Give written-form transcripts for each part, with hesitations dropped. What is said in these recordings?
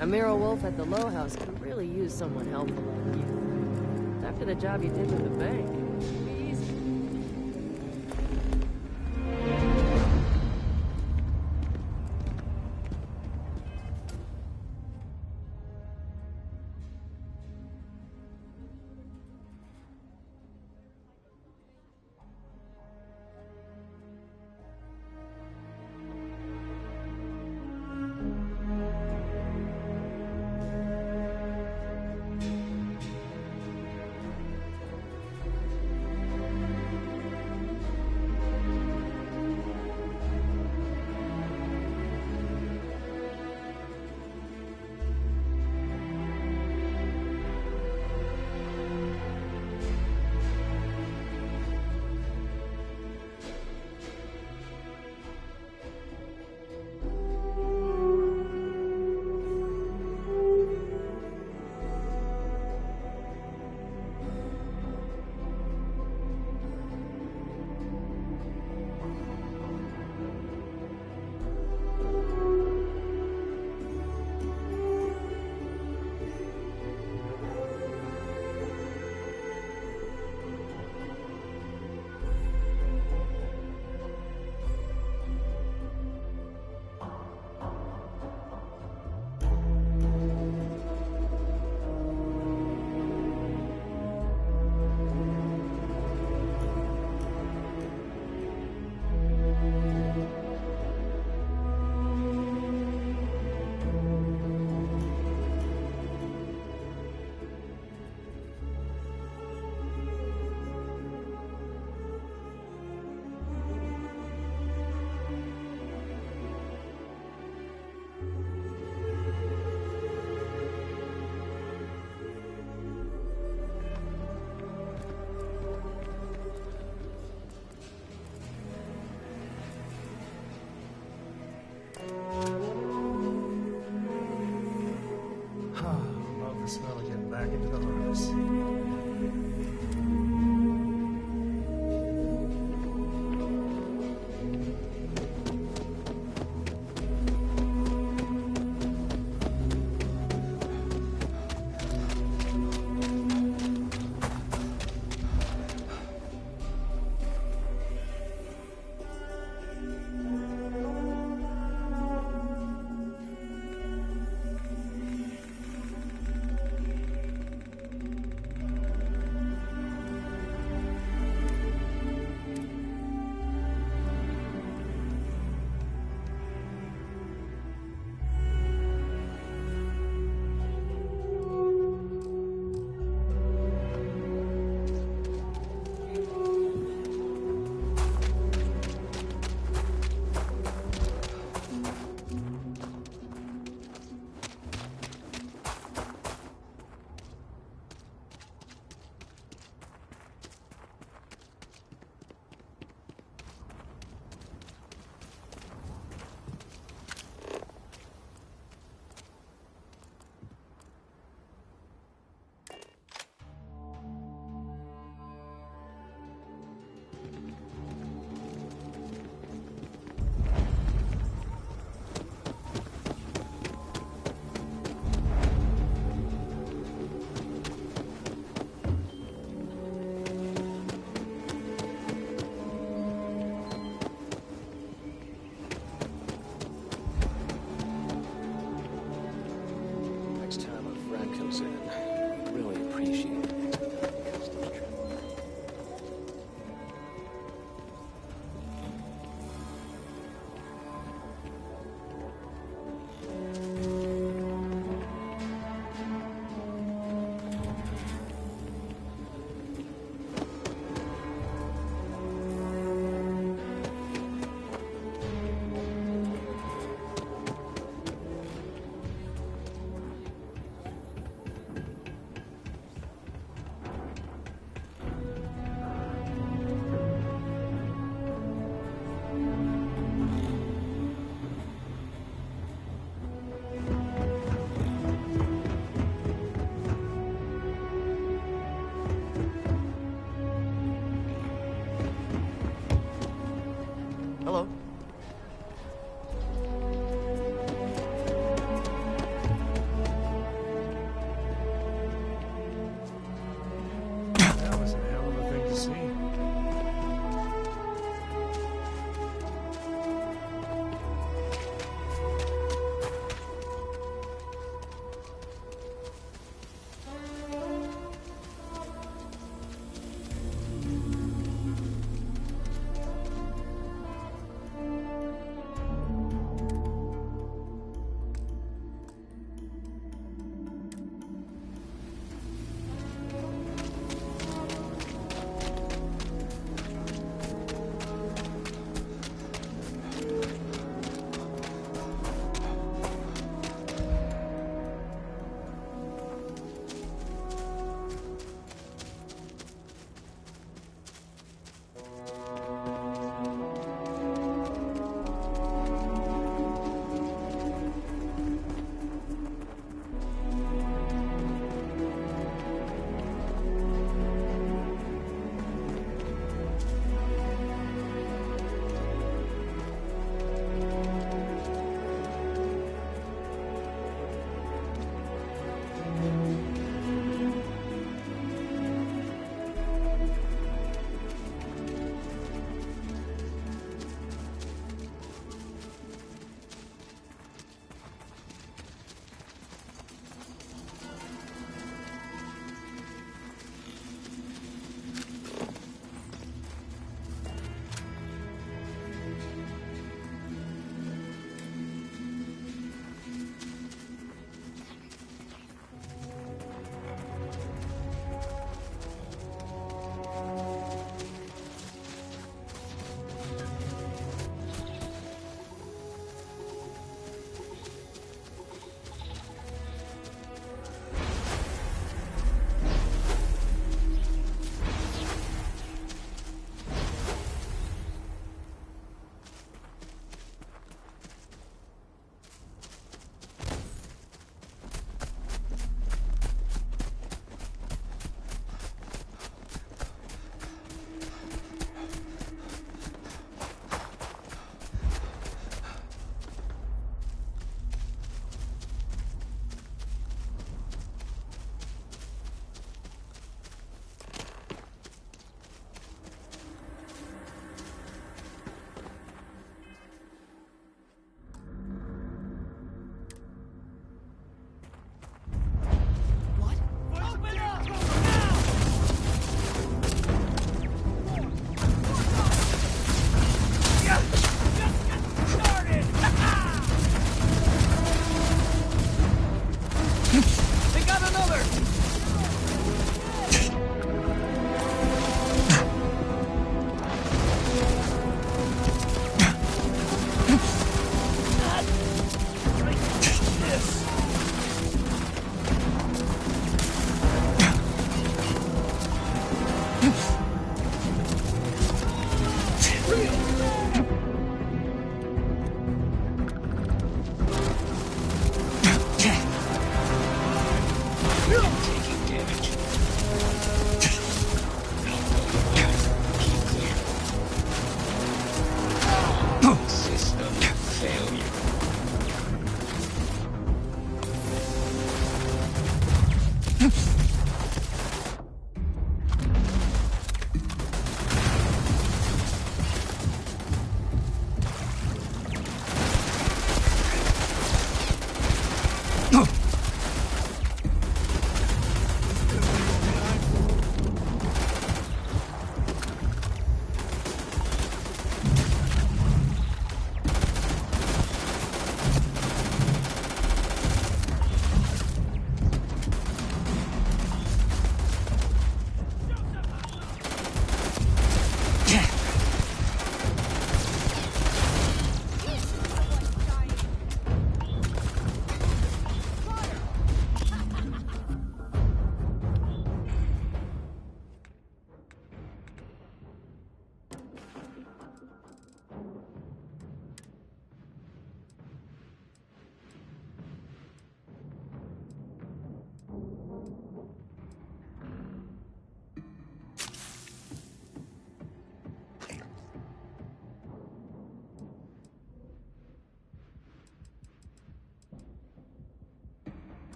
A Miro Wolf at the Low House could really use someone helpful like you. After the job you did with the bank, it should be easy.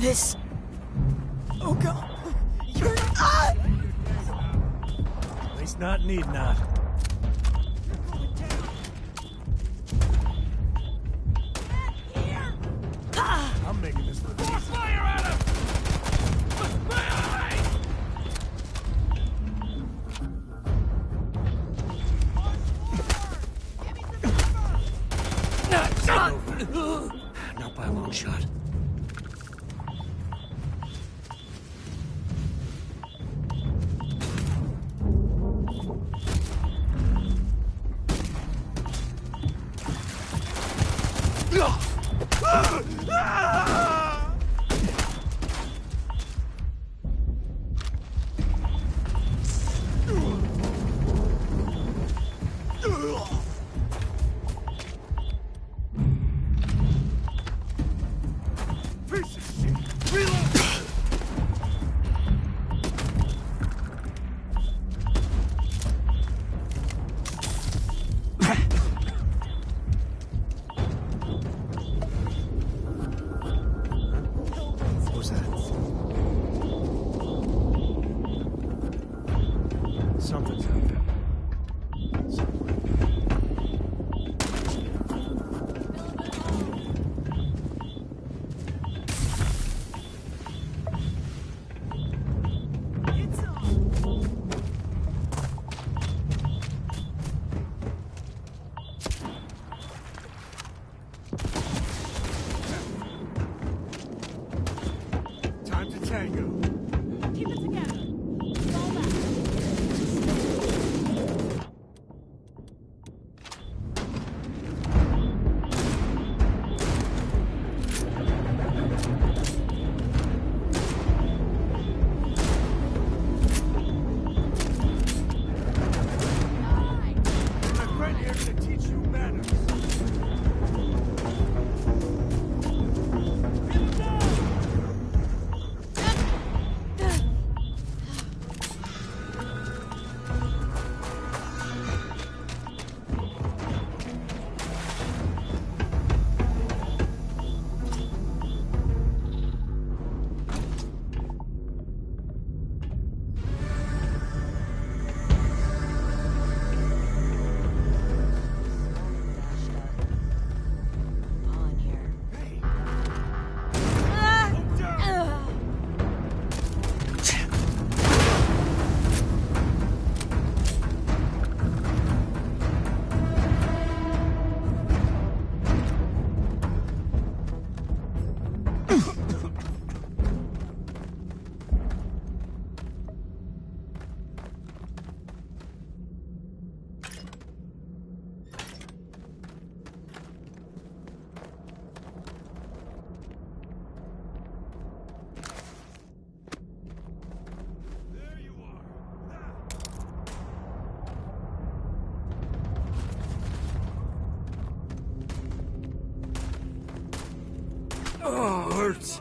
This... Oh god! You're not... At least not need not. I'm making this look easy. Fire at him! My eye! Not by a long shot. Something's out there. Somewhere. Time to tango. Keep it together. Fall back. My friend here to teach you manners. Oh, hurts.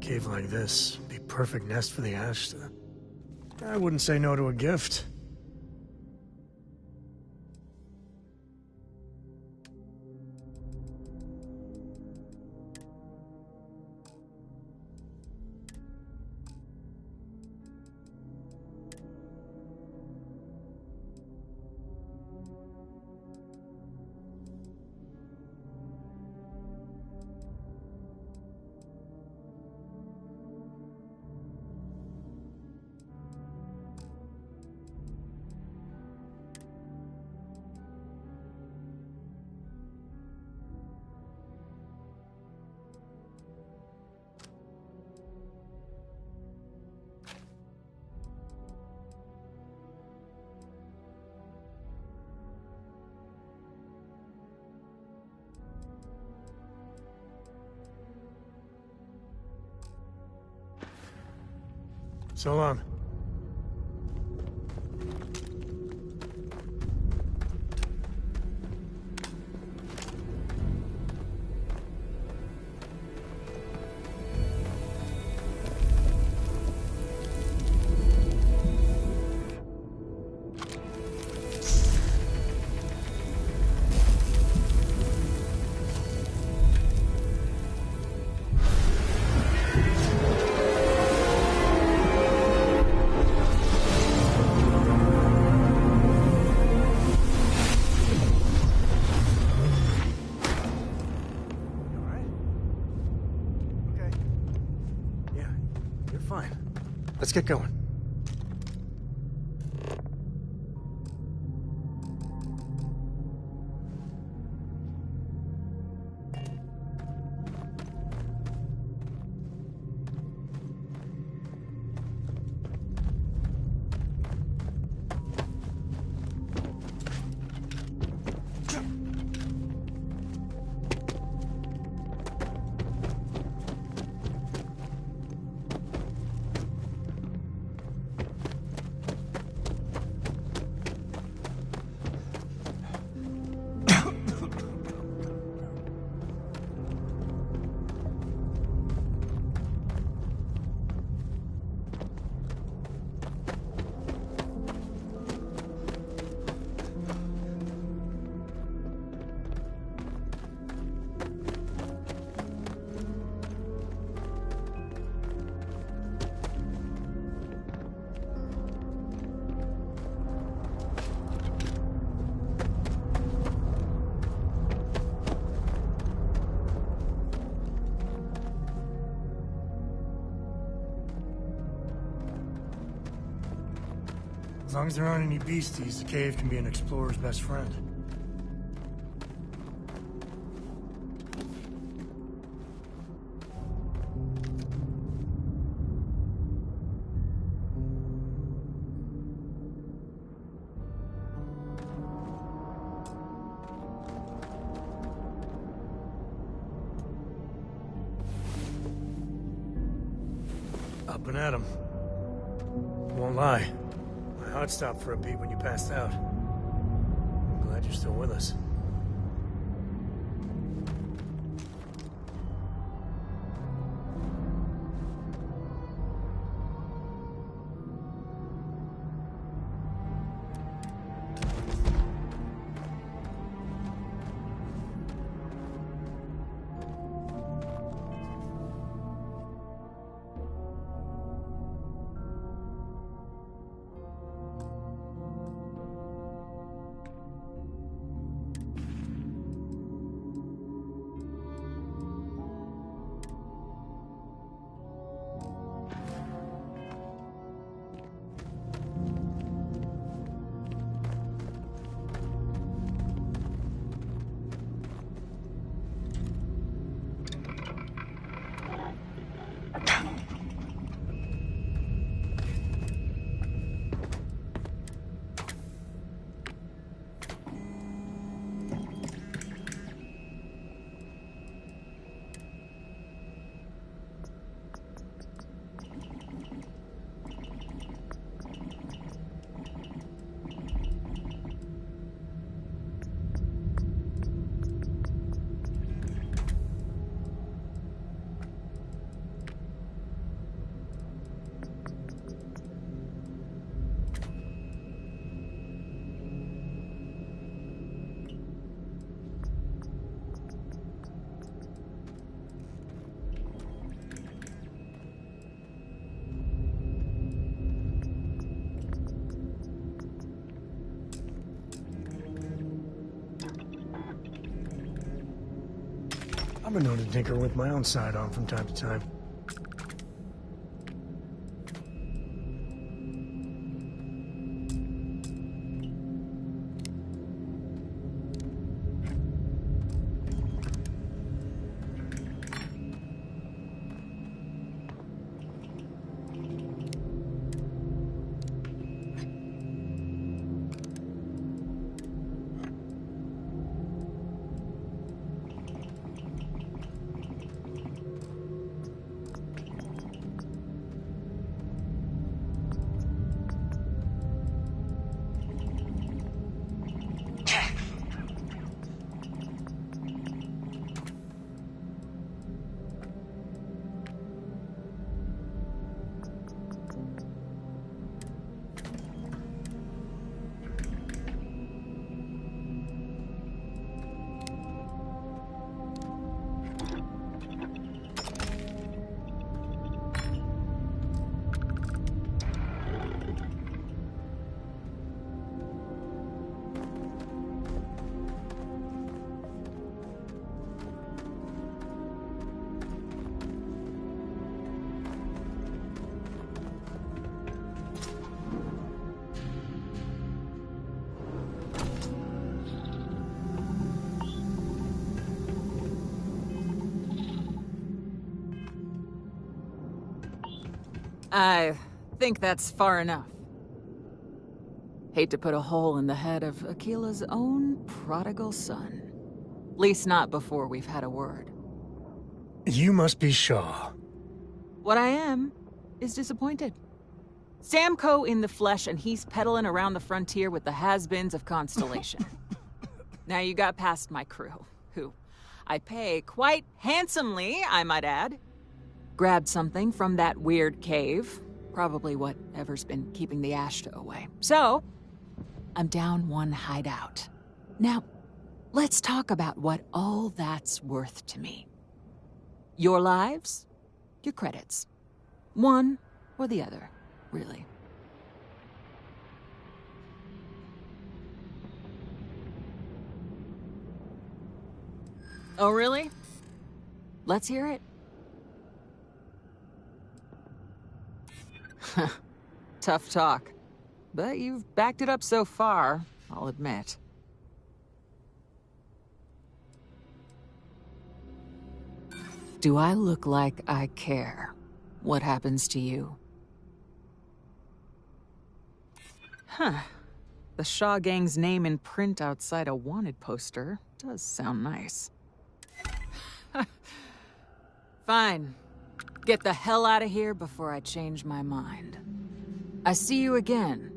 Cave like this, be perfect nest for the Ashta. I wouldn't say no to a gift. So long. Let's get going. As long as there aren't any beasties, the cave can be an explorer's best friend. Up and at 'em. Won't lie. My heart stopped for a beat when you passed out. I'm glad you're still with us. I've been known to tinker with my own side on from time to time. I think that's far enough. Hate to put a hole in the head of Akila's own prodigal son. Least not before we've had a word. You must be Shaw. What I am is disappointed. Samco in the flesh, and he's peddling around the frontier with the has-beens of Constellation. Now you got past my crew, who I pay quite handsomely, I might add. Grabbed something from that weird cave. Probably whatever's been keeping the Ashta away. So, I'm down one hideout. Now, let's talk about what all that's worth to me. Your lives, your credits. One or the other, really. Oh, really? Let's hear it. Tough talk. but you've backed it up so far, I'll admit. Do I look like I care what happens to you? Huh. The Shaw Gang's name in print outside a wanted poster does sound nice. Fine. Get the hell out of here before I change my mind. I see you again.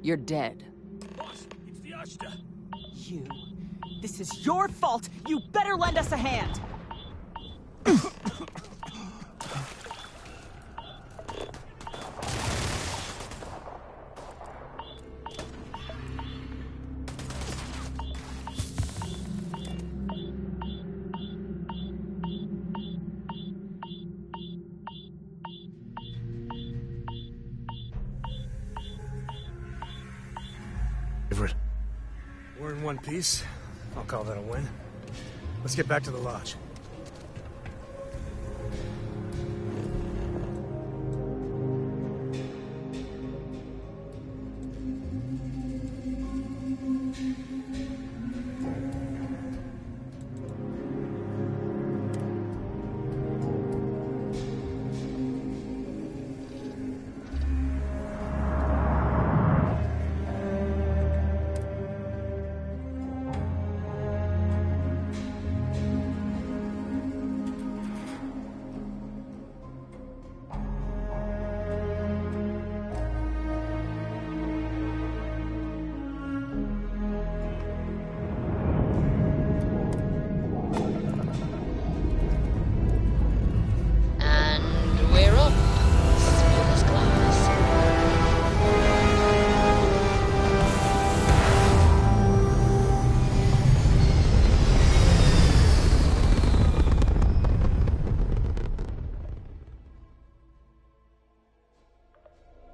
You're dead. Boss, it's the Ashta. You. This is your fault. You better lend us a hand. We're in one piece. I'll call that a win. Let's get back to the lodge.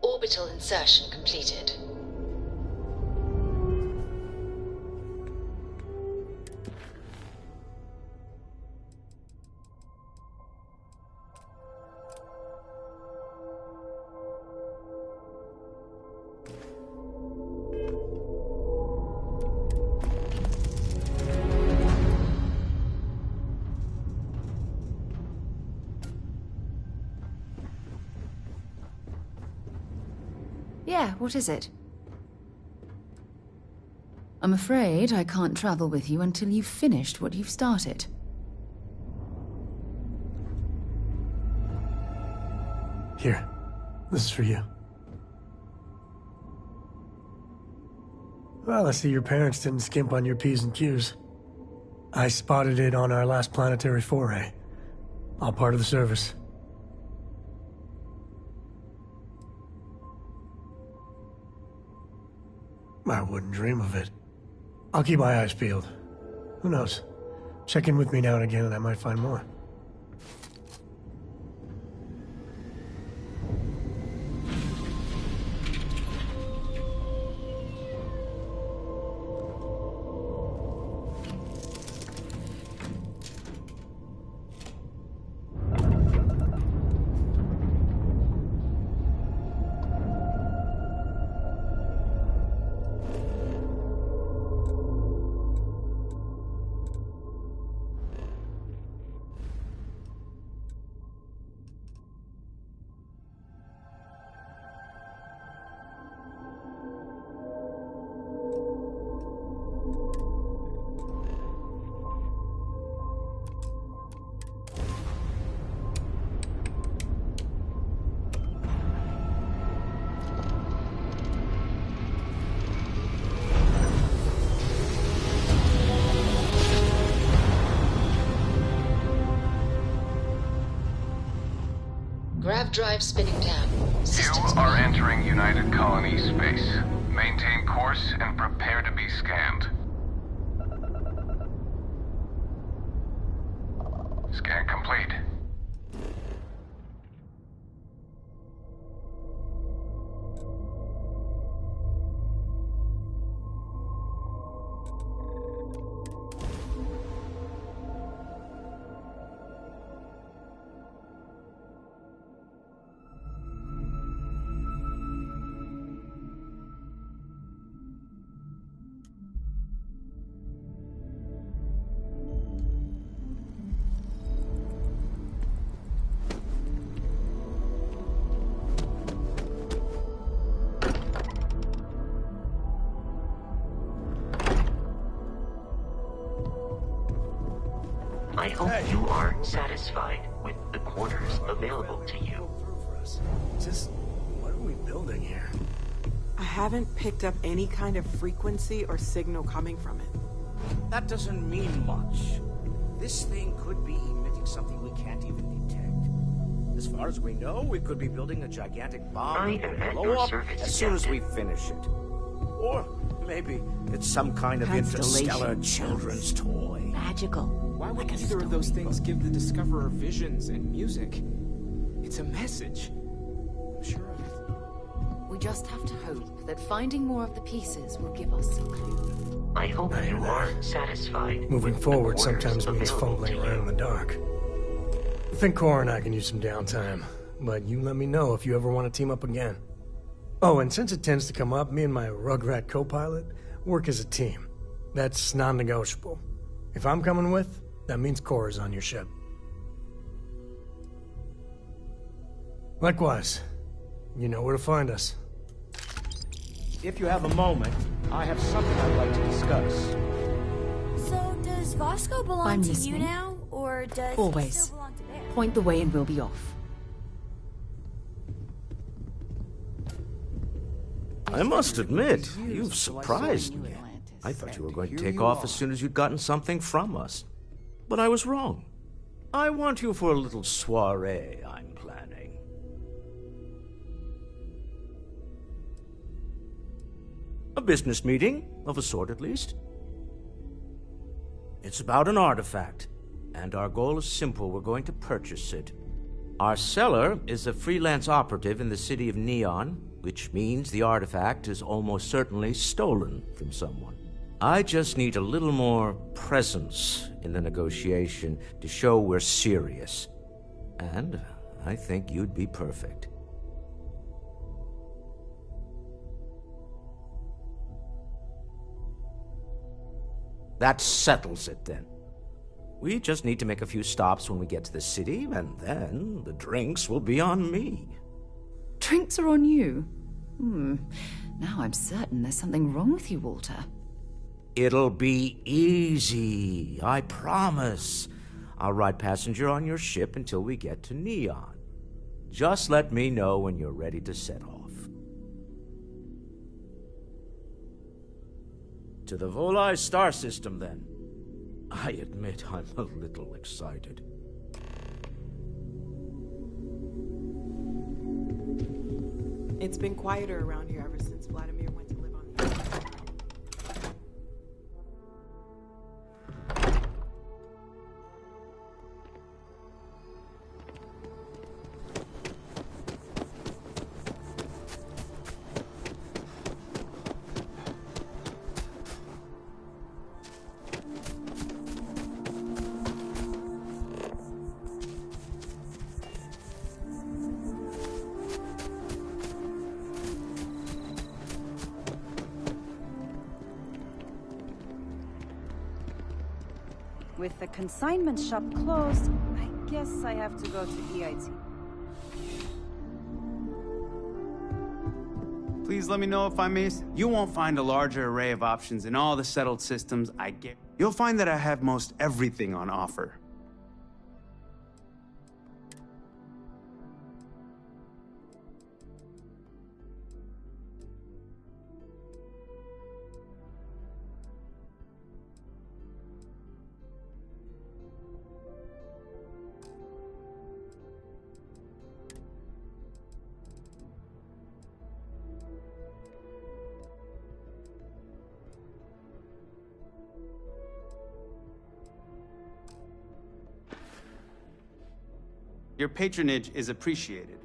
Orbital insertion completed. Yeah, what is it? I'm afraid I can't travel with you until you've finished what you've started. Here. This is for you. Well, I see your parents didn't skimp on your P's and Q's. I spotted it on our last planetary foray. All part of the service. I wouldn't dream of it. I'll keep my eyes peeled. Who knows? Check in with me now and again and I might find more. Grav drive spinning down. Systems You are prime. entering United Colony space. Maintain course and prepare to be scanned. Scan complete. I hope you are satisfied with the quarters available to you. Just, what are we building here? I haven't picked up any kind of frequency or signal coming from it. That doesn't mean much. This thing could be emitting something we can't even detect. As far as we know, we could be building a gigantic bomb that will blow up as soon as we finish it. Or maybe it's some kind of interstellar children's toy. Magical. Why would either of those things give the Discoverer visions and music? It's a message. I'm sure of it. We just have to hope that finding more of the pieces will give us some clue. I hope you are satisfied. Moving forward sometimes means fumbling around in the dark. I think Cora and I can use some downtime, but you let me know if you ever want to team up again. Oh, and since it tends to come up, me and my Rugrat co-pilot work as a team. That's non-negotiable. If I'm coming with, that means Cora's on your ship. Likewise, you know where to find us. If you have a moment, I have something I'd like to discuss. So, does Vasco belong I'm to listening. you now, or does Always. he still belong to Bear? Point the way and we'll be off. I must admit, you've surprised me. I thought you were going to take off as soon as you'd gotten something from us. But I was wrong. I want you for a little soiree I'm planning. A business meeting, of a sort at least. It's about an artifact, and our goal is simple. We're going to purchase it. Our seller is a freelance operative in the city of Neon, which means the artifact is almost certainly stolen from someone. I just need a little more presence in the negotiation to show we're serious. And I think you'd be perfect. That settles it then. We just need to make a few stops when we get to the city, and then the drinks will be on me. Drinks are on you? Now I'm certain there's something wrong with you, Walter. It'll be easy, I promise. I'll ride passenger on your ship until we get to Neon. Just let me know when you're ready to set off. To the Volai star system, then. I admit I'm a little excited. It's been quieter around here ever since Vladimir went to live on the island. With the consignment shop closed, I guess I have to go to EIT. Please let me know if I miss. You won't find a larger array of options in all the settled systems I get. You'll find that I have most everything on offer. Your patronage is appreciated.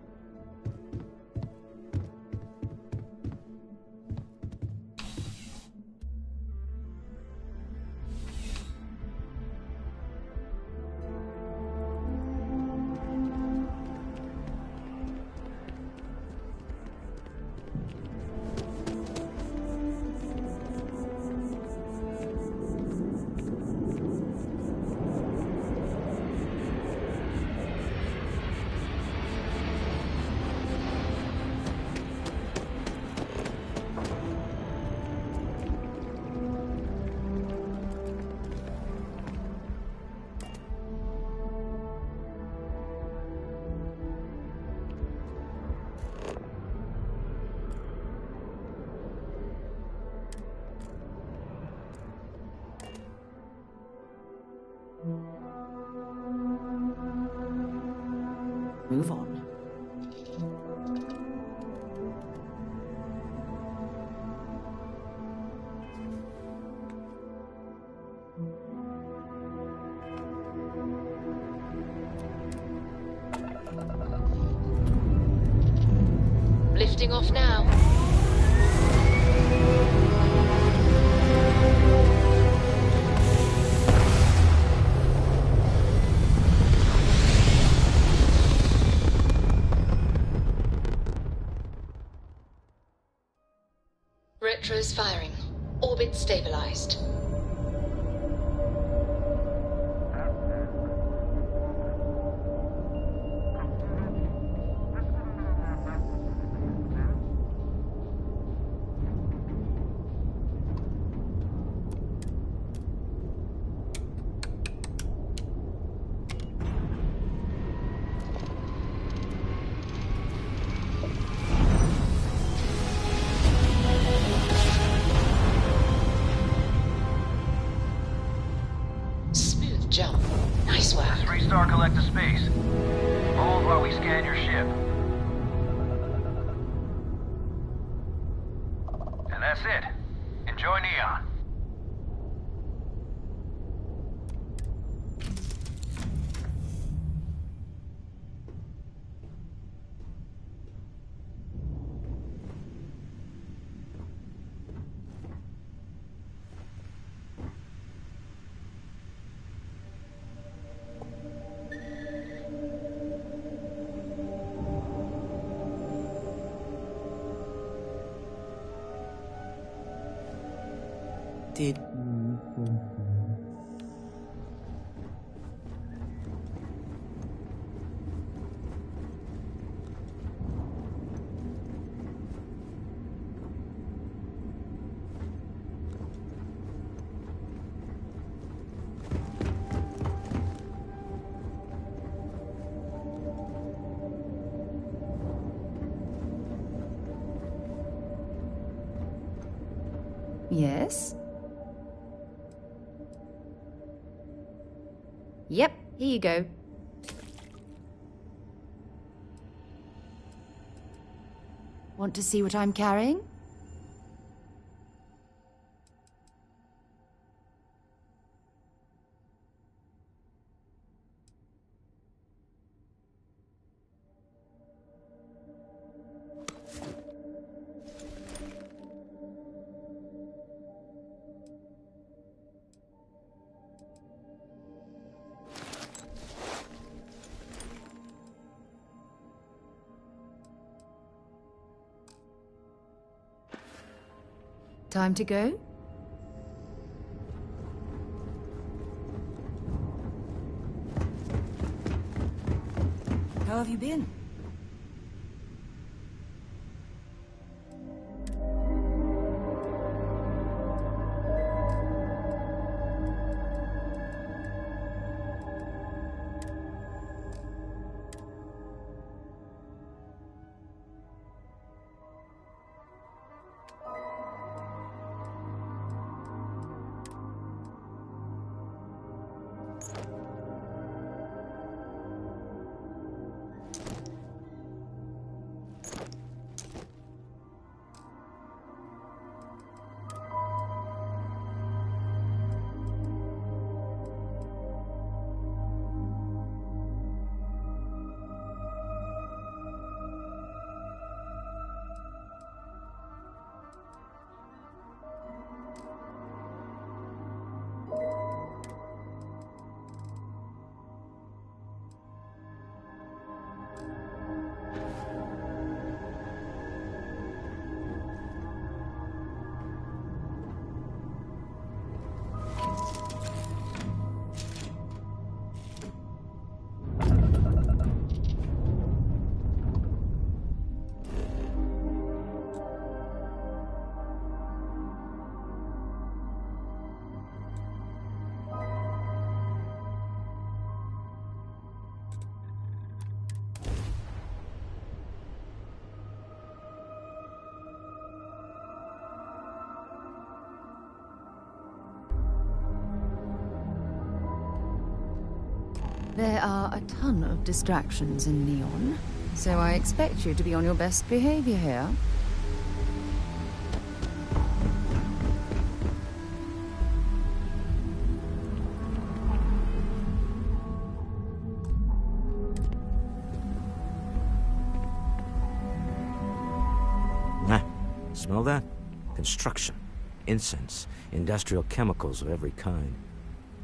move on. Lifting off now. Retros firing. Orbit stabilized. Jump. Nice work. Just restart collective space. Hold while we scan your ship. And that's it. Enjoy Neon. Did... Yes? Yep, here you go. Want to see what I'm carrying? Time to go? How have you been? There are a ton of distractions in Neon, so I expect you to be on your best behavior here. Smell that? Construction, incense, industrial chemicals of every kind.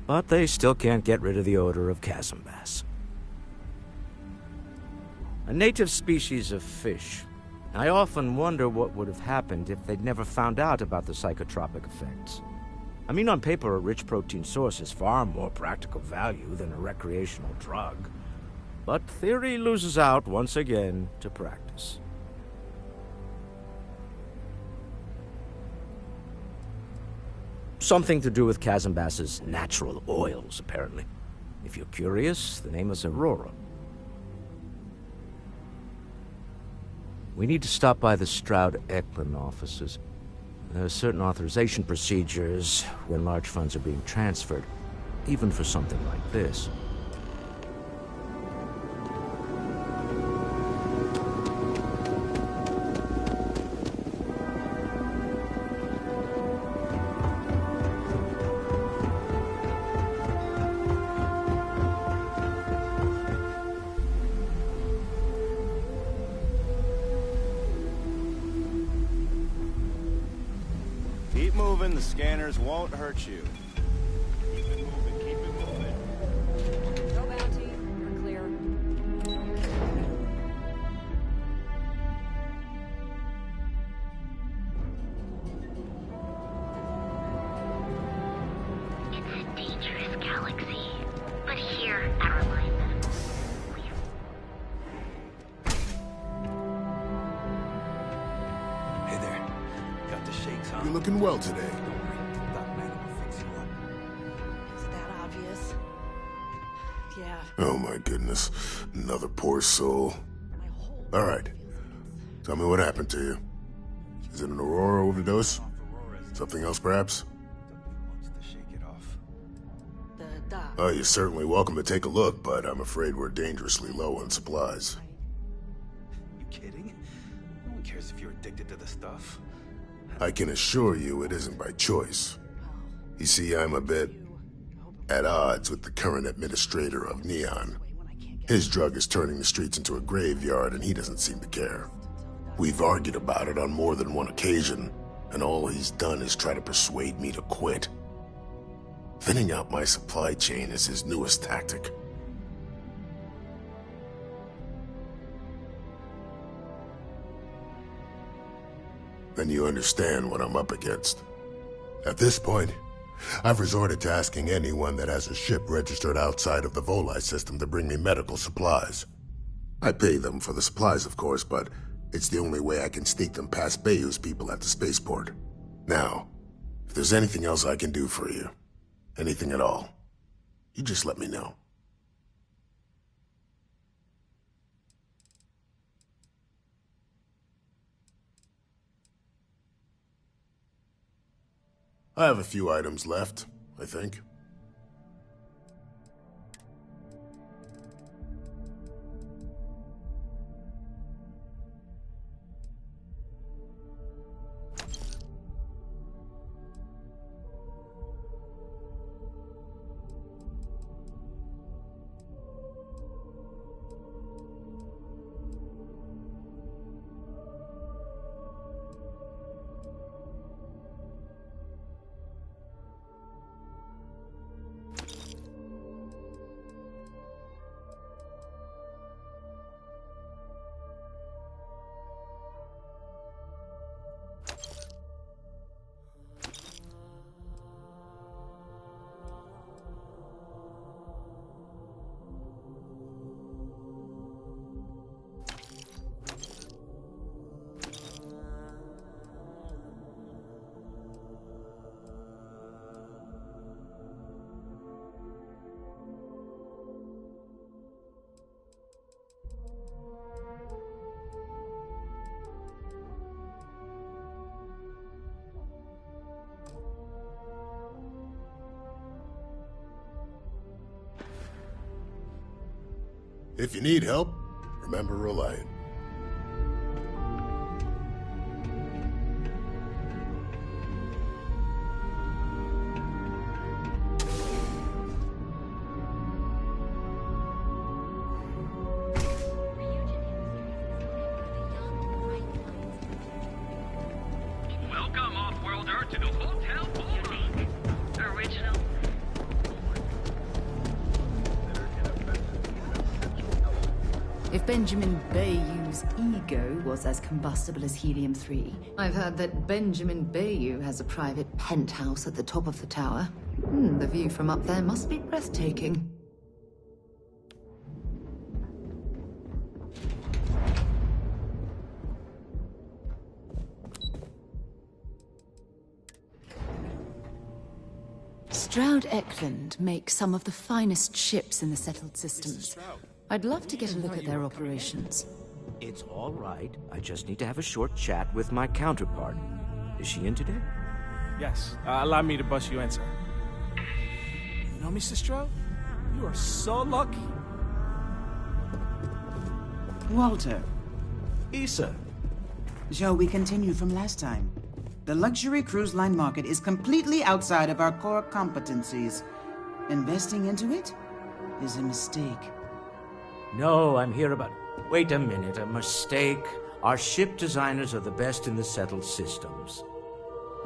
But they still can't get rid of the odor of chasm bass. A native species of fish. I often wonder what would have happened if they'd never found out about the psychotropic effects. I mean, on paper, a rich protein source is far more practical value than a recreational drug. But theory loses out once again to practice. Something to do with chasm bass's natural oils, apparently. If you're curious, the name is Aurora. We need to stop by the Stroud-Eklund offices. There are certain authorization procedures when large funds are being transferred, even for something like this. Keep moving, the scanners won't hurt you. Keep it moving, keep it moving. No bounty. You're clear. It's a dangerous galaxy, but here at our alignment, Hey there. Got the shakes, huh? You're looking well today. Is that obvious? Yeah. Oh my goodness. Another poor soul. All right. Tell me what happened to you. Is it an Aurora overdose? Something else, perhaps? Oh, you're certainly welcome to take a look, but I'm afraid we're dangerously low on supplies. You kidding? No one cares if you're addicted to the stuff. I can assure you it isn't by choice. You see, I'm a bit at odds with the current administrator of Neon. His drug is turning the streets into a graveyard, and he doesn't seem to care. We've argued about it on more than one occasion, and all he's done is try to persuade me to quit. Thinning out my supply chain is his newest tactic. Then you understand what I'm up against. At this point, I've resorted to asking anyone that has a ship registered outside of the Voli system to bring me medical supplies. I pay them for the supplies, of course, but it's the only way I can sneak them past Bayou's people at the spaceport. Now, if there's anything else I can do for you, anything at all, you just let me know. I have a few items left, I think. If you need help, remember Reliant. Welcome, off-worlder, to the Hotel Ballroom. Original. If Benjamin Bayou's ego was as combustible as helium-3, I've heard that Benjamin Bayou has a private penthouse at the top of the tower. The view from up there must be breathtaking. Stroud Eklund makes some of the finest ships in the settled systems. I'd love to get a look at their operations. It's all right. I just need to have a short chat with my counterpart. Is she in today? Yes. Allow me to bust you in, sir. You know, Mr. Stroud, you are so lucky. Walter. Issa. Shall we continue from last time? The luxury cruise line market is completely outside of our core competencies. Investing into it is a mistake. No, I'm here about... Wait a minute, a mistake? Our ship designers are the best in the settled systems.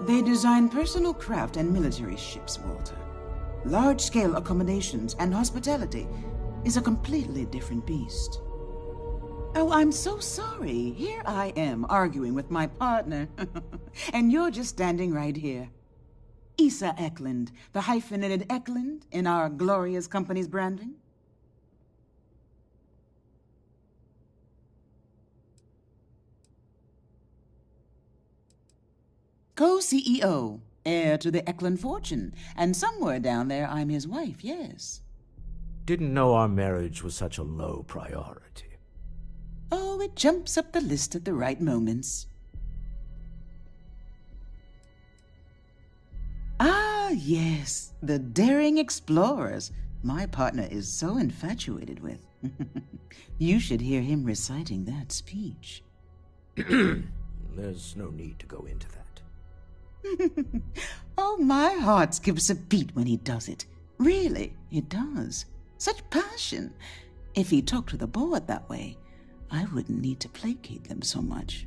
They design personal craft and military ships, Walter. Large-scale accommodations and hospitality is a completely different beast. Oh, I'm so sorry. Here I am arguing with my partner, and you're just standing right here. Issa Eklund, the hyphenated Eklund in our glorious company's branding. Co-CEO, heir to the Eklund fortune, and somewhere down there I'm his wife, yes. Didn't know our marriage was such a low priority. Oh, it jumps up the list at the right moments. Ah, yes, the daring explorers my partner is so infatuated with. You should hear him reciting that speech. There's no need to go into that. Oh, my heart skips a beat when he does it. Really, it does. Such passion. If he talked to the board that way, I wouldn't need to placate them so much.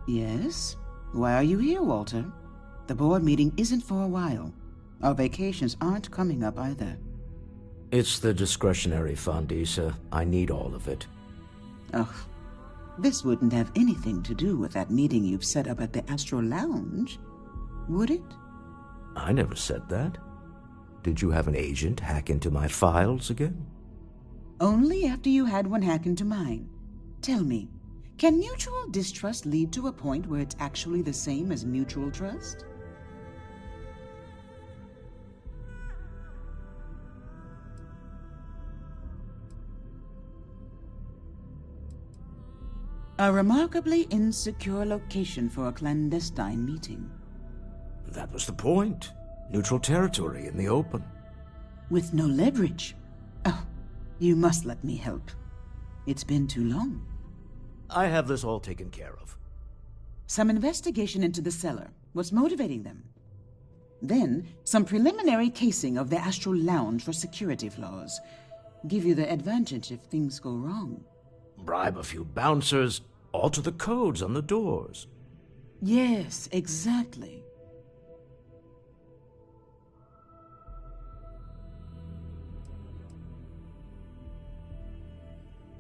Yes? Why are you here, Walter? The board meeting isn't for a while. Our vacations aren't coming up either. It's the discretionary fund, Issa. I need all of it. Ugh. This wouldn't have anything to do with that meeting you've set up at the Astro Lounge, would it? I never said that. Did you have an agent hack into my files again? Only after you had one hack into mine. Tell me, can mutual distrust lead to a point where it's actually the same as mutual trust? A remarkably insecure location for a clandestine meeting. That was the point. Neutral territory in the open. With no leverage. Oh, you must let me help. It's been too long. I have this all taken care of. Some investigation into the cellar. What's motivating them? Then, some preliminary casing of the Astral Lounge for security flaws. Give you the advantage if things go wrong. Bribe a few bouncers, alter the codes on the doors. Yes, exactly.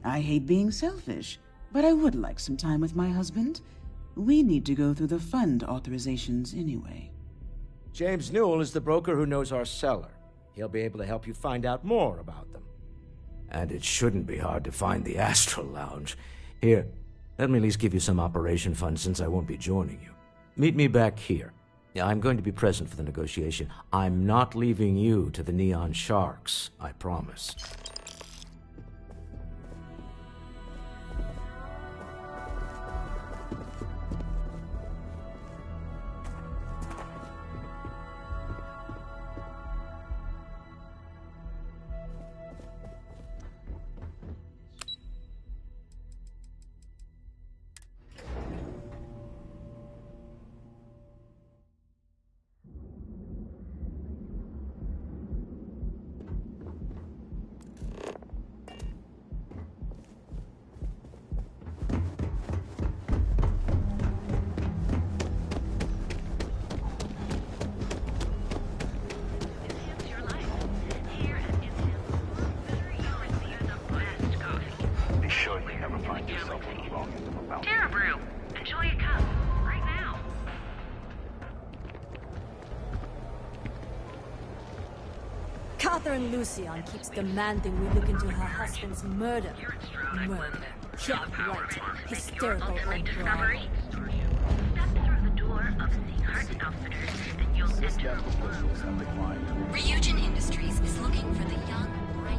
I hate being selfish, but I would like some time with my husband. We need to go through the fund authorizations anyway. James Newell is the broker who knows our cellar. He'll be able to help you find out more about them. And it shouldn't be hard to find the Astral Lounge. Here, let me at least give you some operation funds since I won't be joining you. Meet me back here. Yeah, I'm going to be present for the negotiation. I'm not leaving you to the Neon Sharks, I promise. Catherine Lucian keeps demanding we look into her husband's murder. Murder. Yeah, right. Hysterical old bride. Step through the door of Seahart Outfitters, and you'll enter a world. Ryujin Industries is looking for the young, bright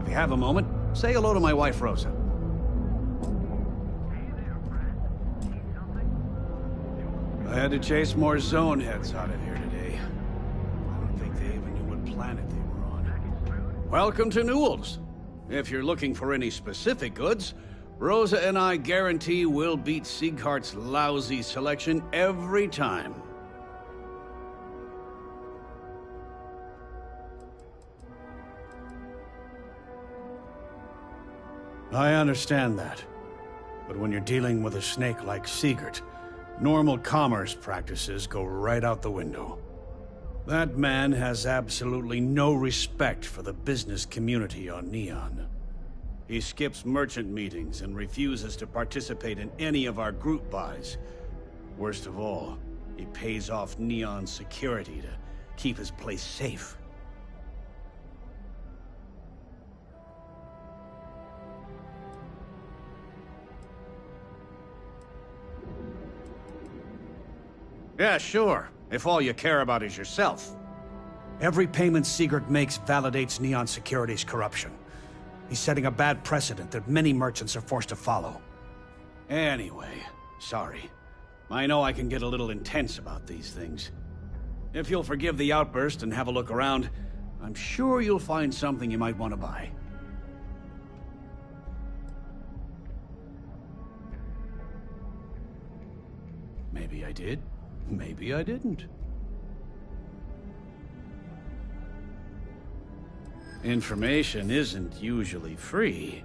If you have a moment, say hello to my wife, Rosa. I had to chase more zone heads out of here today. I don't think they even knew what planet they were on. Welcome to Newell's. If you're looking for any specific goods, Rosa and I guarantee we'll beat Sieghart's lousy selection every time. I understand that. But when you're dealing with a snake like Siegert, normal commerce practices go right out the window. That man has absolutely no respect for the business community on Neon. He skips merchant meetings and refuses to participate in any of our group buys. Worst of all, he pays off Neon's security to keep his place safe. Yeah, sure, if all you care about is yourself. Every payment Siegert makes validates Neon Security's corruption. He's setting a bad precedent that many merchants are forced to follow. Anyway, sorry. I know I can get a little intense about these things. If you'll forgive the outburst and have a look around, I'm sure you'll find something you might want to buy. Maybe I did. Maybe I didn't. Information isn't usually free.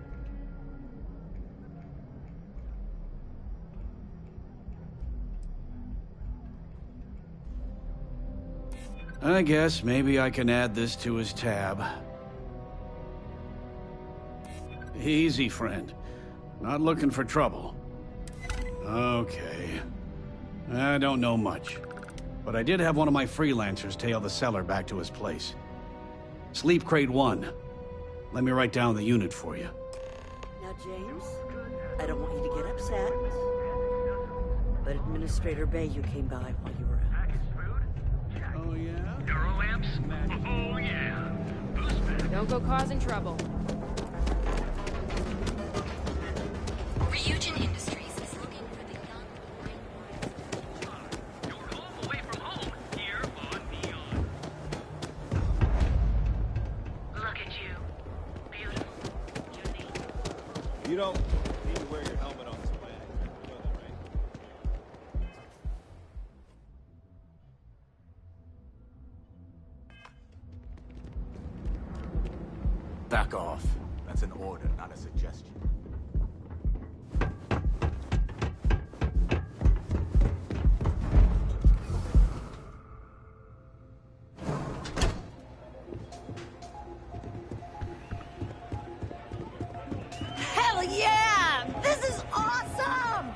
I guess maybe I can add this to his tab. Easy, friend. Not looking for trouble. Okay. I don't know much, but I did have one of my freelancers tail the seller back to his place. Sleep Crate 1. Let me write down the unit for you. Now, James, I don't want you to get upset, but Administrator Bayou came by while you were out. Oh, yeah? Neuroamps? Oh, yeah. Don't go causing trouble. Ryujin Industries is looking for the young, Away from home, here on Neon. Look at you. Beautiful. Unique. You don't need to wear your helmet on swag. You know that, right? Back off. That's an order, not a suggestion. Hell yeah! This is awesome!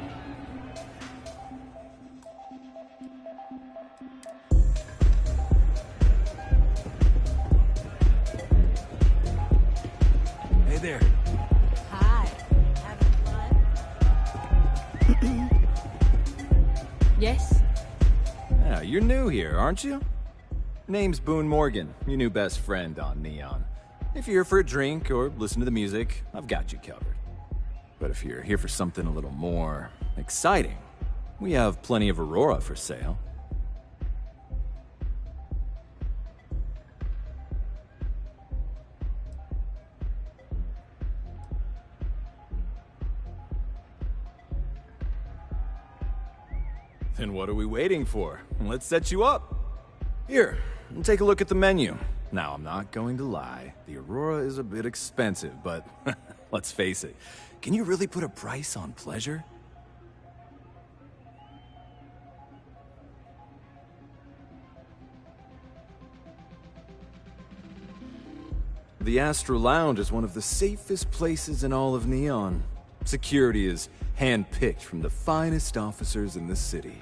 Hey there. Hi. Having fun? Yes? Yeah, you're new here, aren't you? Name's Boone Morgan, your new best friend on Neon. If you're here for a drink or listen to the music, I've got you covered. But if you're here for something a little more exciting, we have plenty of Aurora for sale. Then what are we waiting for? Let's set you up. Here, take a look at the menu. Now, I'm not going to lie. The Aurora is a bit expensive, but let's face it. Can you really put a price on pleasure? the Astral Lounge is one of the safest places in all of Neon. Security is hand-picked from the finest officers in the city.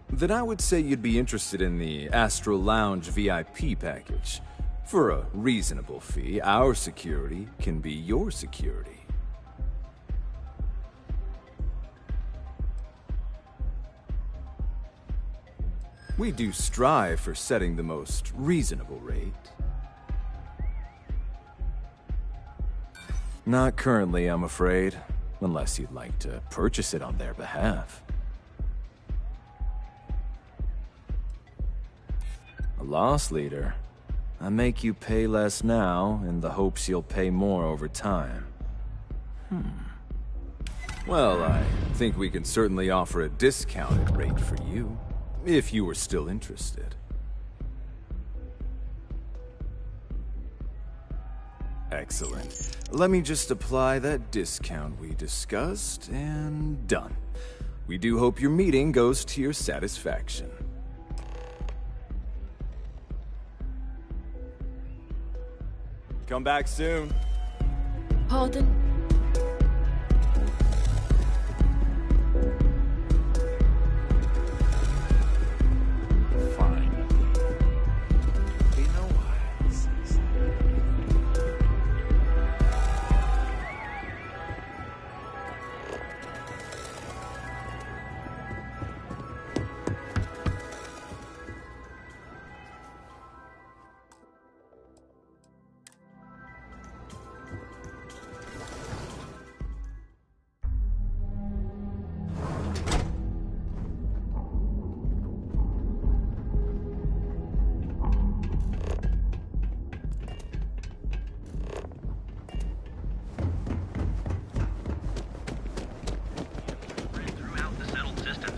Then I would say you'd be interested in the Astral Lounge VIP package. For a reasonable fee, our security can be your security. We do strive for setting the most reasonable rate. Not currently, I'm afraid, unless you'd like to purchase it on their behalf. A loss leader. I make you pay less now in the hopes you'll pay more over time. Well, I think we can certainly offer a discounted rate for you, if you were still interested. Excellent. Let me just apply that discount we discussed, and done. We do hope your meeting goes to your satisfaction. Come back soon. Pardon? Fine. You know why?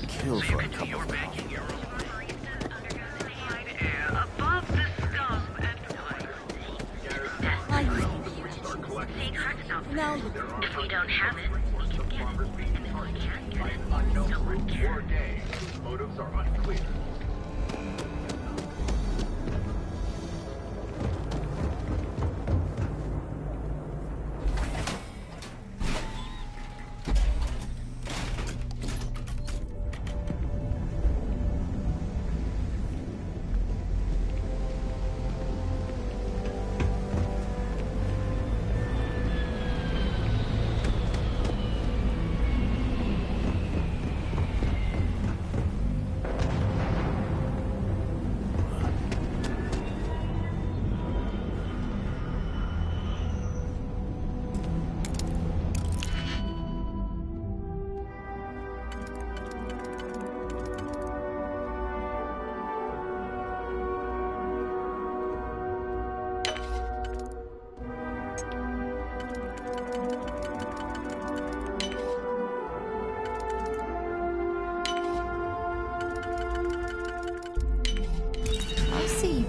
Kill for a couple of hours. Now, If we don't have it, we can get it. And if we can't get it, no one cares. Motives are unclear.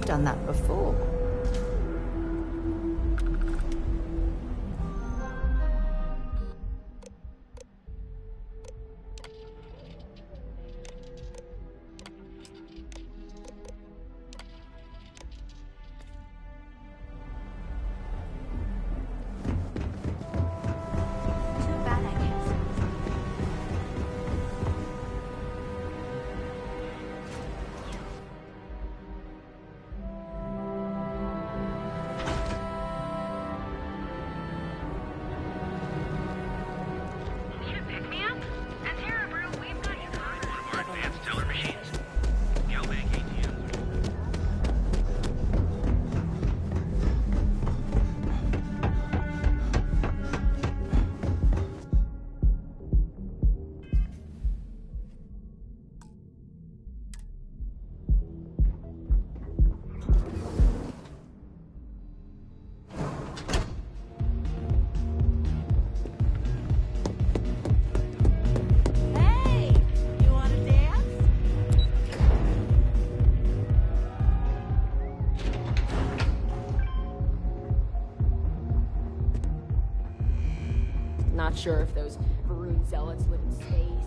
Done that before. Not sure if those Varun zealots live in space.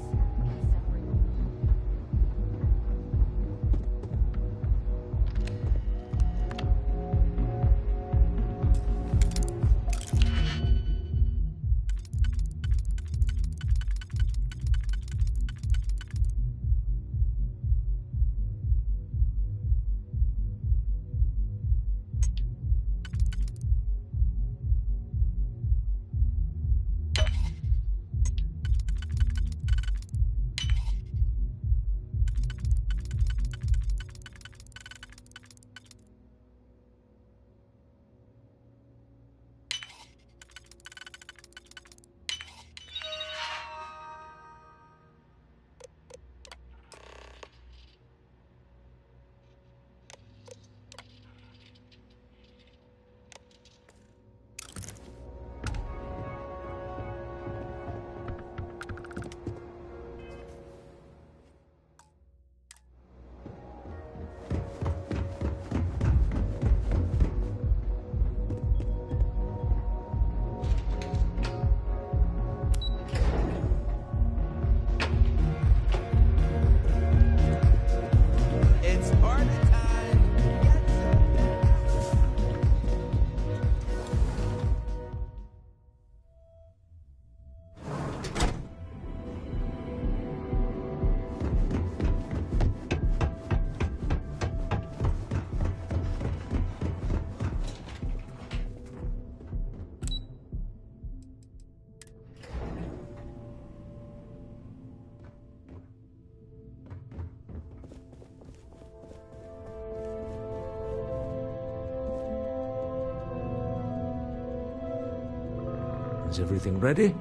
Is everything ready?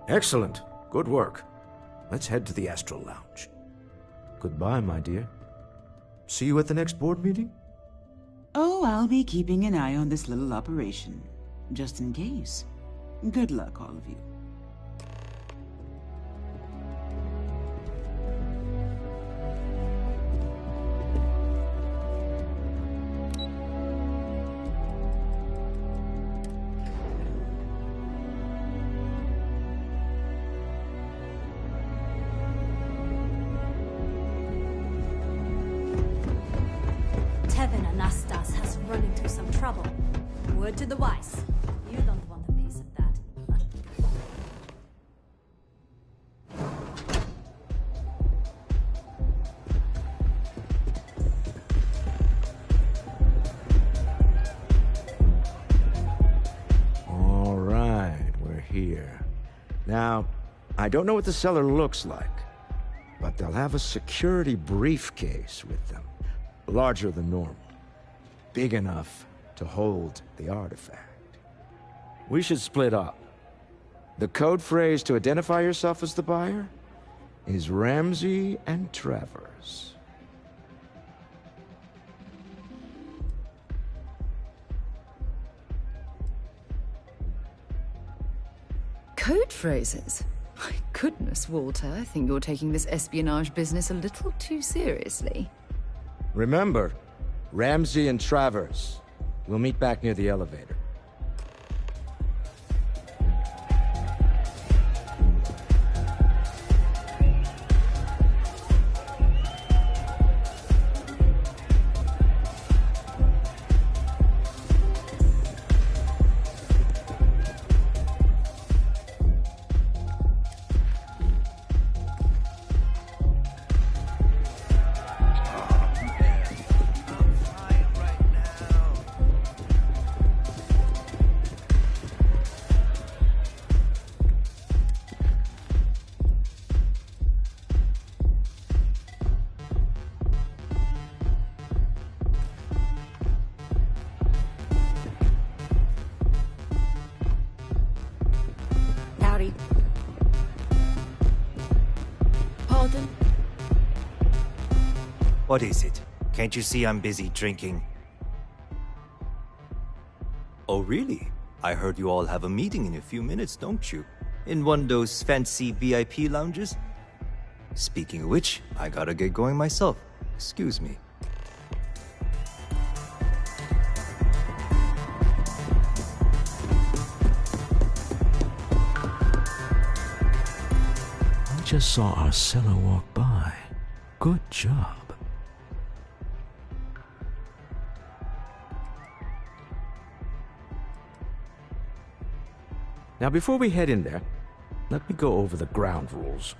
Excellent. Good work. Let's head to the Astral Lounge. Goodbye, my dear. See you at the next board meeting? Oh, I'll be keeping an eye on this little operation, just in case. Good luck, all of you. Word to the wise. You don't want a piece of that. All right, we're here. Now, I don't know what the cellar looks like, but they'll have a security briefcase with them, larger than normal, big enough to hold the artifact. We should split up. The code phrase to identify yourself as the buyer is Ramsey and Travers. Code phrases? My goodness, Walter, I think you're taking this espionage business a little too seriously. Remember, Ramsey and Travers. We'll meet back near the elevator. What is it? Can't you see I'm busy drinking? Oh, really? I heard you all have a meeting in a few minutes, don't you? In one of those fancy VIP lounges? Speaking of which, I gotta get going myself. Excuse me. I just saw our seller walk by. Good job. Now, before we head in there, let me go over the ground rules.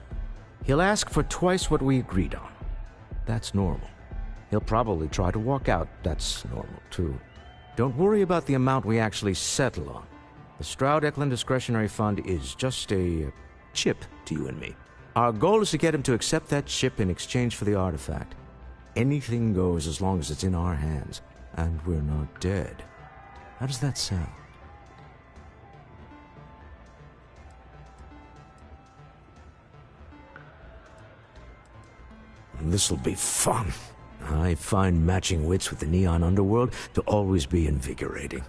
He'll ask for twice what we agreed on. That's normal. He'll probably try to walk out. That's normal, too. Don't worry about the amount we actually settle on. The Stroud-Eklund Discretionary Fund is just a chip to you and me. Our goal is to get him to accept that chip in exchange for the artifact. Anything goes as long as it's in our hands, and we're not dead. How does that sound? This'll be fun. I find matching wits with the neon underworld to always be invigorating.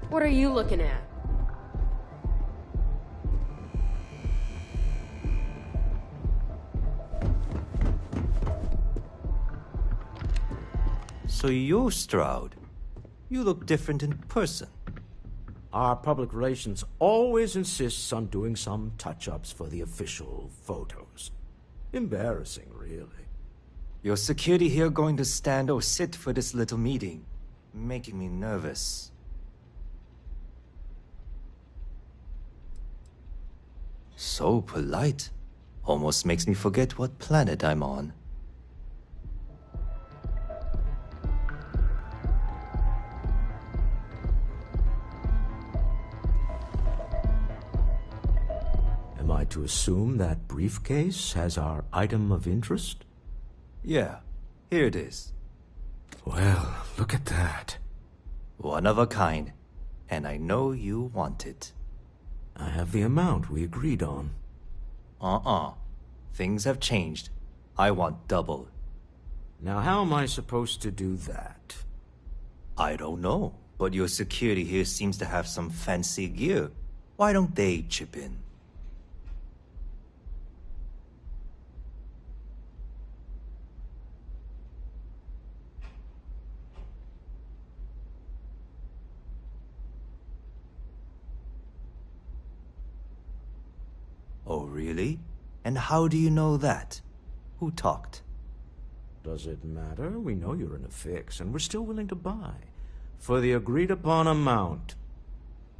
What are you looking at? So you're Stroud. You look different in person. Our public relations always insists on doing some touch-ups for the official photos. Embarrassing, really. Your security here going to stand or sit for this little meeting? Making me nervous. So polite. Almost makes me forget what planet I'm on. Am I to assume that briefcase has our item of interest? Yeah, here it is. Well, look at that. One of a kind. And I know you want it. I have the amount we agreed on. Things have changed. I want double. Now, how am I supposed to do that? I don't know, but your security here seems to have some fancy gear. Why don't they chip in? Oh, really? And how do you know that? Who talked? Does it matter? We know you're in a fix, and we're still willing to buy. For the agreed-upon amount.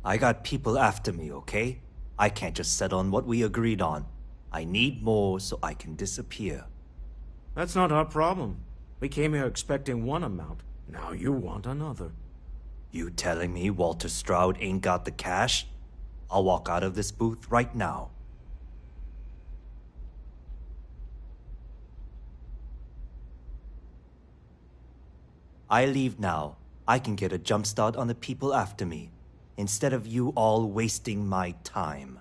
I got people after me, okay? I can't just settle on what we agreed on. I need more so I can disappear. That's not our problem. We came here expecting one amount. Now you want another. You telling me Walter Stroud ain't got the cash? I'll walk out of this booth right now. I leave now. I can get a jump start on the people after me, instead of you all wasting my time.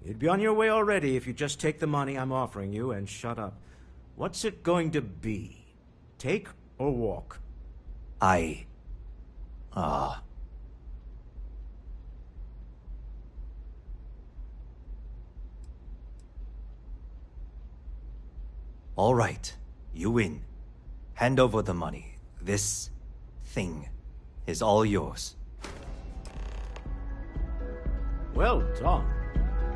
You'd be on your way already if you just take the money I'm offering you and shut up. What's it going to be? Take or walk? All right, you win. Hand over the money. This thing is all yours. Well done.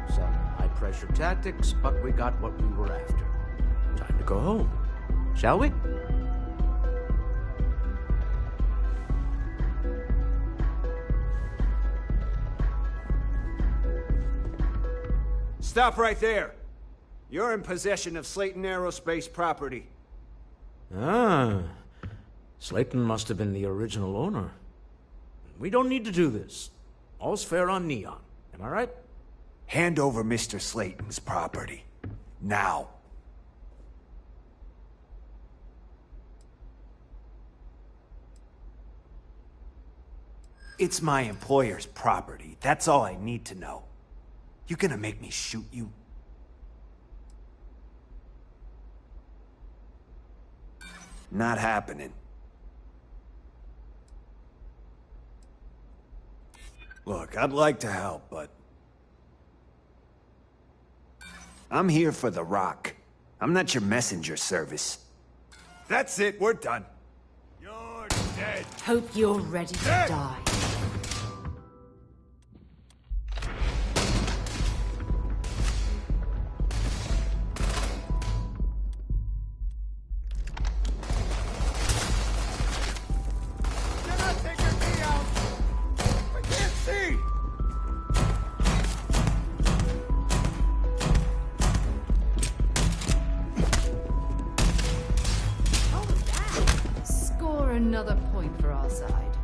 Some high-pressure tactics, but we got what we were after. Time to go home. Shall we? Stop right there! You're in possession of Slayton Aerospace property. Ah. Slayton must have been the original owner. We don't need to do this. All's fair on Neon. Am I right? Hand over Mr. Slayton's property. Now. It's my employer's property. That's all I need to know. You gonna make me shoot you? Not happening. Look, I'd like to help, but... I'm here for the rock. I'm not your messenger service. That's it, we're done. You're dead. Hope you're ready to die. Another point for our side.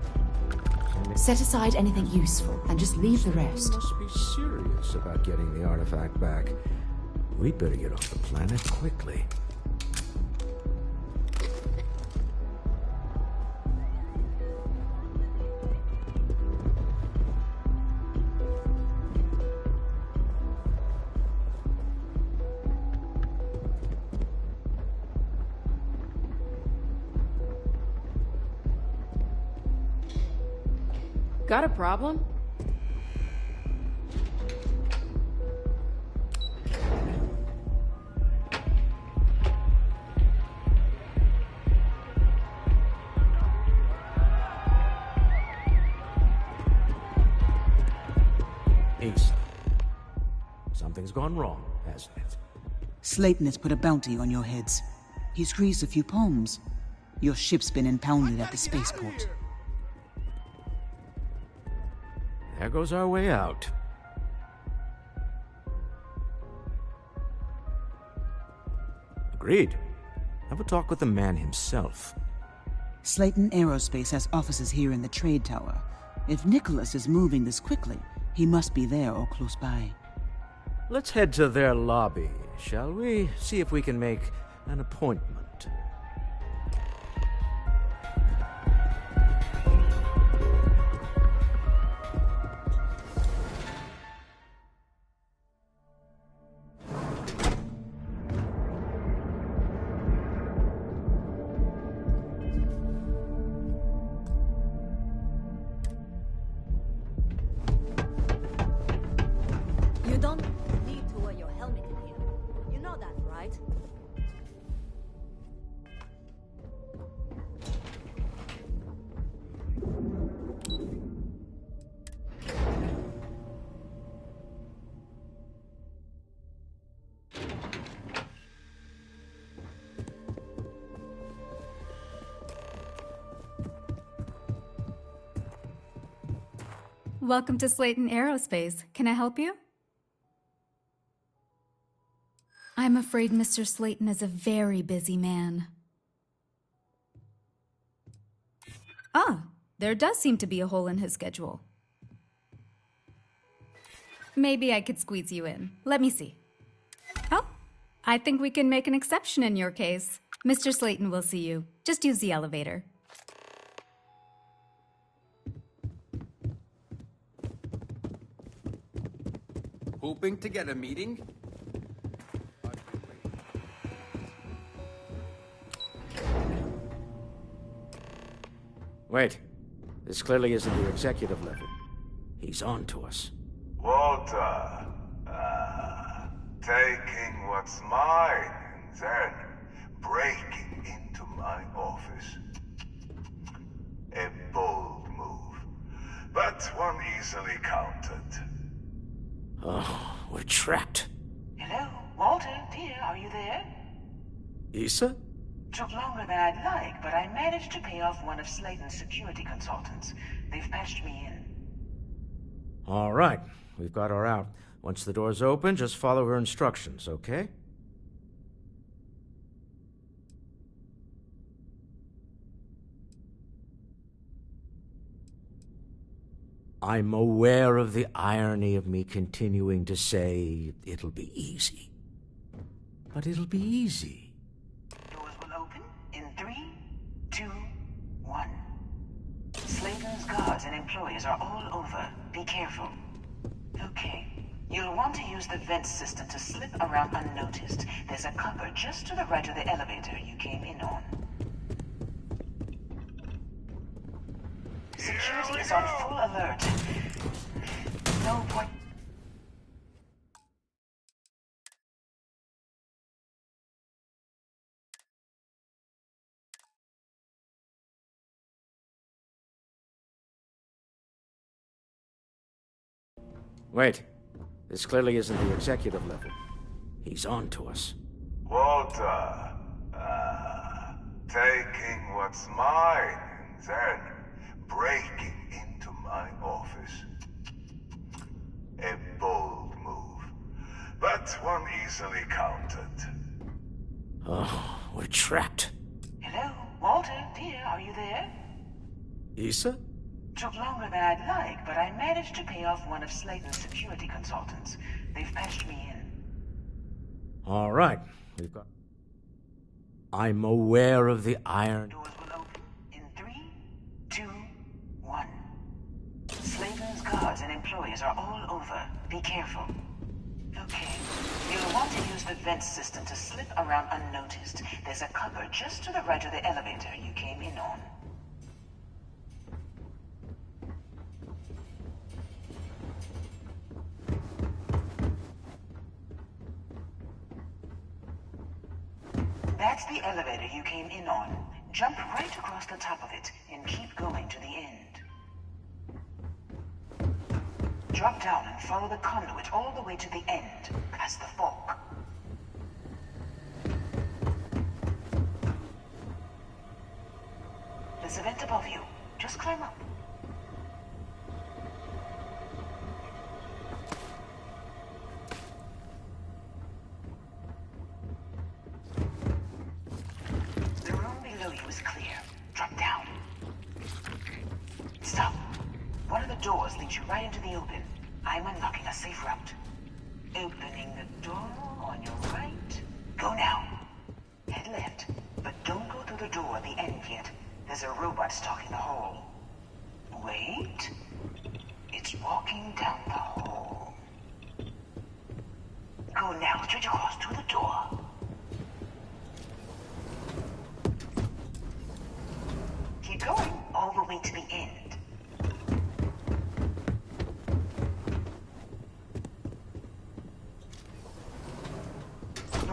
Set aside anything useful and just leave the rest. You must be serious about getting the artifact back. We'd better get off the planet quickly. Got a problem? Ace. Something's gone wrong, hasn't it? Slayton has put a bounty on your heads. He's greased a few palms. Your ship's been impounded at the spaceport. There goes our way out. Agreed. Have a talk with the man himself. Slayton Aerospace has offices here in the trade tower. If Nicholas is moving this quickly, he must be there or close by. Let's head to their lobby, shall we? See if we can make an appointment. You don't need to wear your helmet in here. You know that, right? Welcome to Slayton Aerospace. Can I help you? I'm afraid Mr. Slayton is a very busy man. Ah, there does seem to be a hole in his schedule. Maybe I could squeeze you in. Let me see. Oh, I think we can make an exception in your case. Mr. Slayton will see you. Just use the elevator. Hoping to get a meeting? Wait. This clearly isn't your executive level. He's on to us. Walter, taking what's mine and then breaking into my office. A bold move, but one easily countered. Oh, we're trapped. Hello, Walter, dear, are you there? Issa? Took longer than I'd like, but I managed to pay off one of Slayton's security consultants. They've patched me in. All right. We've got her out. Once the door's open, just follow her instructions, okay? I'm aware of the irony of me continuing to say it'll be easy. But it'll be easy. Doors will open in 3, 2, 1. Sladen's guards and employees are all over. Be careful. Okay. You'll want to use the vent system to slip around unnoticed. There's a cupboard just to the right of the elevator you came in on. Security is on full alert. No point. Wait. This clearly isn't the executive level. He's on to us. Walter, taking what's mine and then breaking into my office. A bold move, but one easily countered. Oh, we're trapped. Hello, Walter, dear, are you there? Issa? Took longer than I'd like, but I managed to pay off one of Sladen's security consultants. They've patched me in. All right. We've got... I'm aware of the iron... Doors will open in 3, 2, 1. Sladen's guards and employees are all over. Be careful. Okay. You'll want to use the vent system to slip around unnoticed. There's a cupboard just to the right of the elevator you came in on. That's the elevator you came in on. Jump right across the top of it and keep going to the end. Drop down and follow the conduit all the way to the end, past the fork. There's a vent above you. Just climb up. The room below you is clear. Drop down. Stop. One of the doors leads you right into the open. I'm unlocking a safe route. Opening the door on your right. Go now. Head left, but don't go through the door at the end yet. There's a robot stalking the hall. Wait. It's walking down the hall. Go now, straight across to the door. Keep going all the way to the end.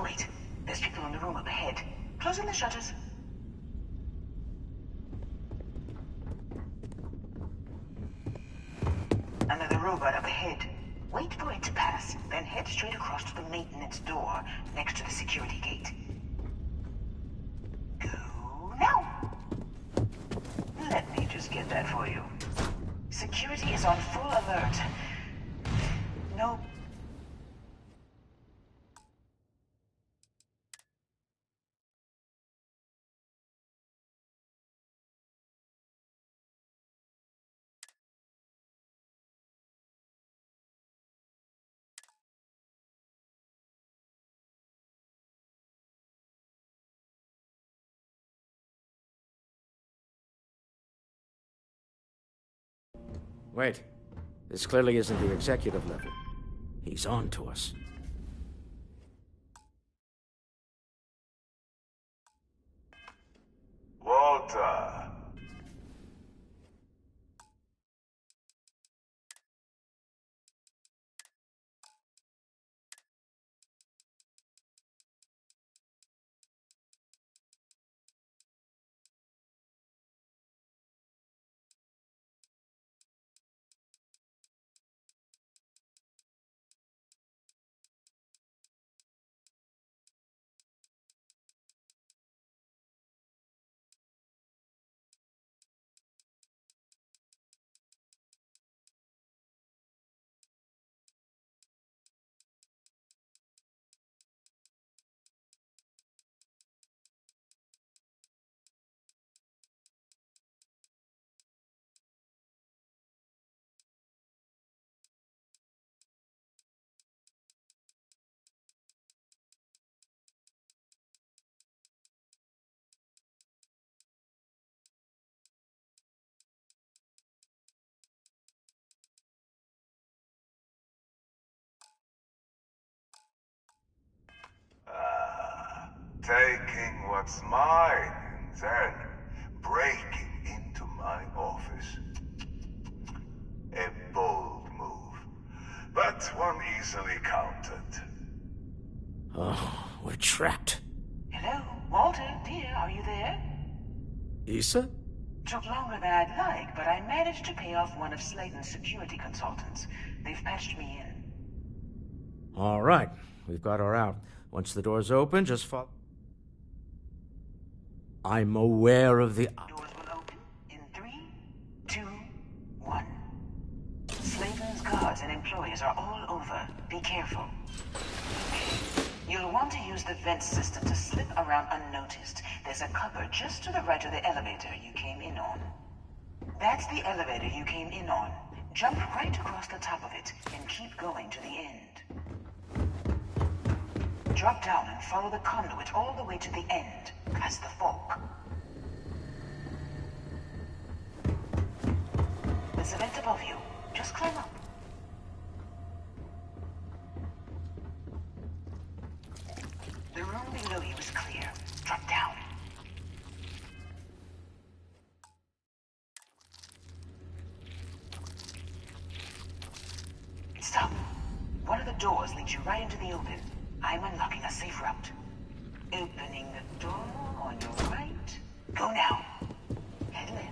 Wait, there's people in the room up ahead. Closing the shutters. Another robot up ahead. Wait for it to pass, then head straight across to the maintenance door next to the security gate. Go now. Let me just get that for you. Security is on full alert. No. Wait. This clearly isn't the executive level. He's on to us. Walter, taking what's mine and then breaking into my office. A bold move, but one easily countered. Oh, we're trapped. Hello, Walter, dear, are you there? Issa? Took longer than I'd like, but I managed to pay off one of Slayton's security consultants. They've patched me in. All right, we've got her out. Once the door's open, just follow. I'm aware of the... Doors will open in 3, 2, 1. Slayton's guards and employees are all over. Be careful. You'll want to use the vent system to slip around unnoticed. There's a cupboard just to the right of the elevator you came in on. That's the elevator you came in on. Jump right across the top of it and keep going to the end. Drop down and follow the conduit all the way to the end, past the fork. There's a vent above you. Just climb up. The room below you is clear. Drop down. Stop. One of the doors leads you right into the open. I'm unlocking a safe route. Opening the door on your right. Go now. Head left.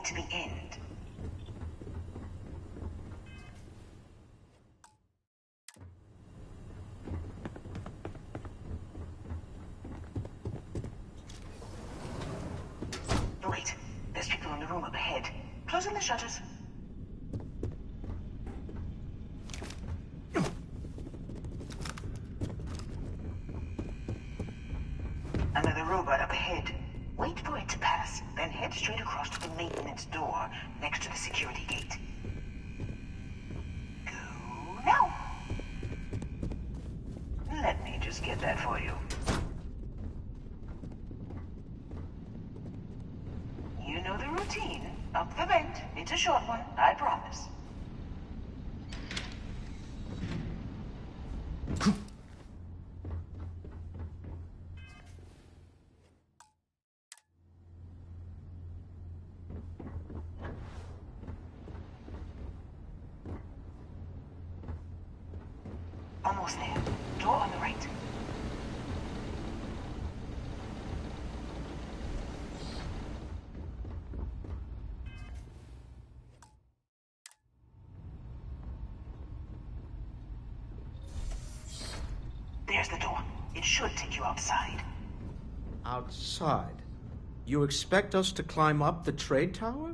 To the end. Wait, there's people in the room up ahead. Closing the shutters. Another robot up ahead. Wait for it to pass, then head straight across to the maintenance door next to the security gate. Go now! Let me just get that for you. You know the routine. Up the vent. It's a short one, I promise. Almost there. Door on the right. There's the door. It should take you outside. Outside? You expect us to climb up the trade tower?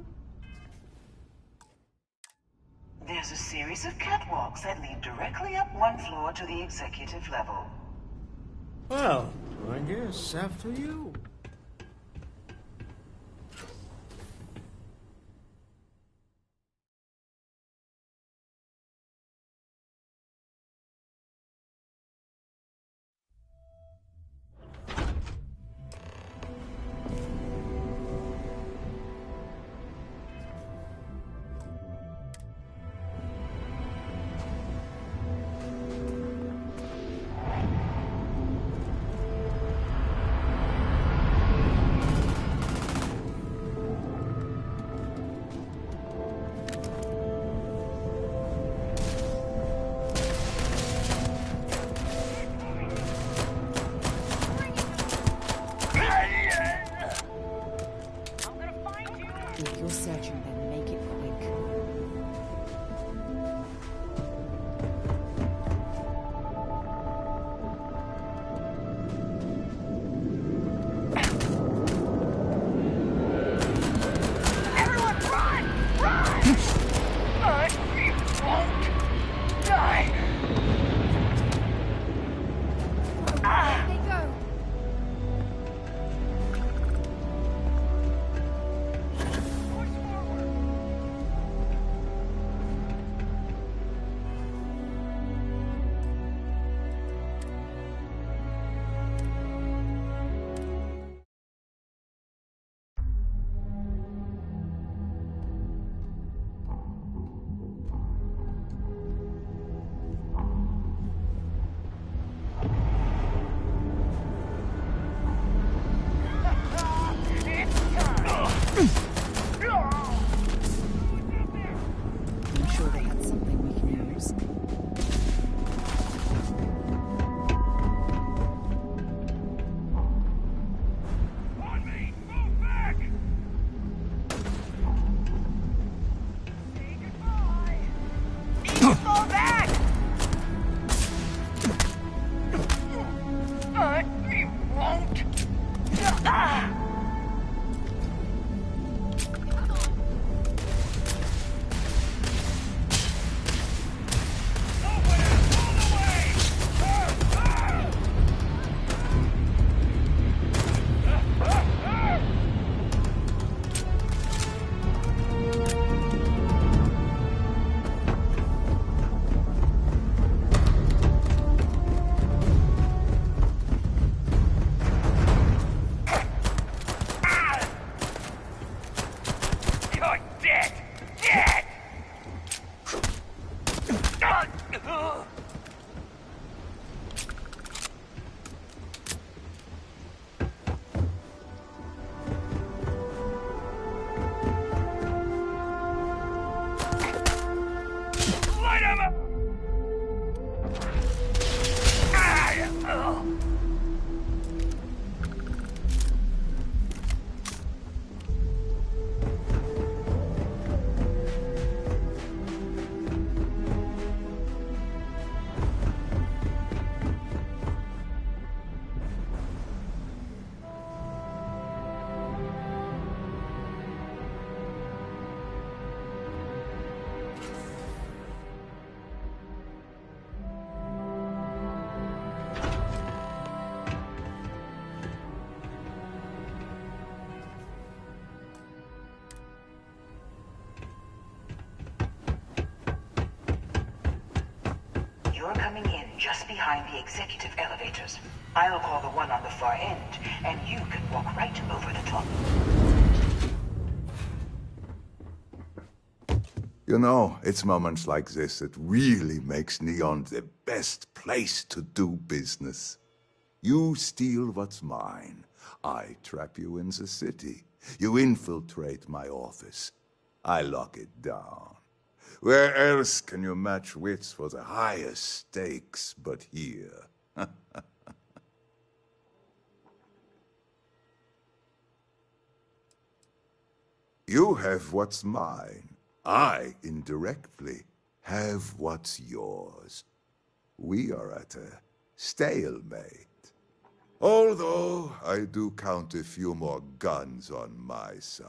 There's a series of catwalks that lead directly up one floor to the executive level. Well, I guess after you. behind the executive elevators. I'll call the one on the far end, and you can walk right over the top. You know, it's moments like this that really makes Neon the best place to do business. You steal what's mine. I trap you in the city. You infiltrate my office. I lock it down. Where else can you match wits for the highest stakes but here? You have what's mine. I, indirectly, have what's yours. We are at a stalemate. Although I do count a few more guns on my side.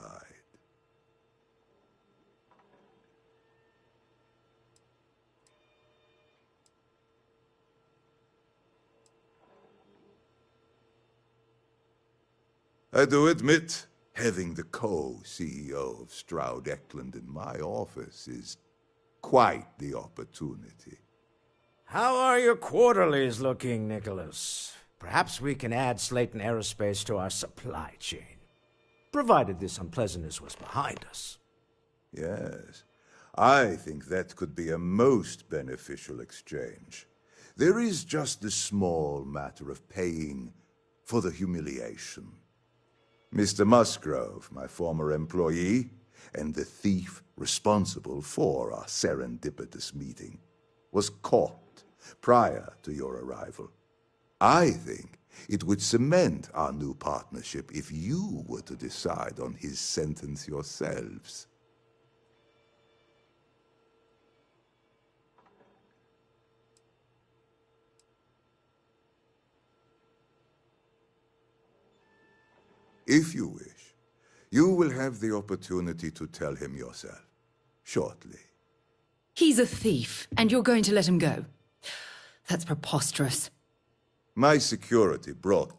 I do admit, having the co-CEO of Stroud Eklund in my office is quite the opportunity. How are your quarterlies looking, Nicholas? Perhaps we can add Slayton Aerospace to our supply chain, provided this unpleasantness was behind us. Yes, I think that could be a most beneficial exchange. There is just the small matter of paying for the humiliation. Mr. Musgrove, my former employee, and the thief responsible for our serendipitous meeting, was caught prior to your arrival. I think it would cement our new partnership if you were to decide on his sentence yourselves. If you wish, you will have the opportunity to tell him yourself, shortly. He's a thief, and you're going to let him go. That's preposterous. My security brought...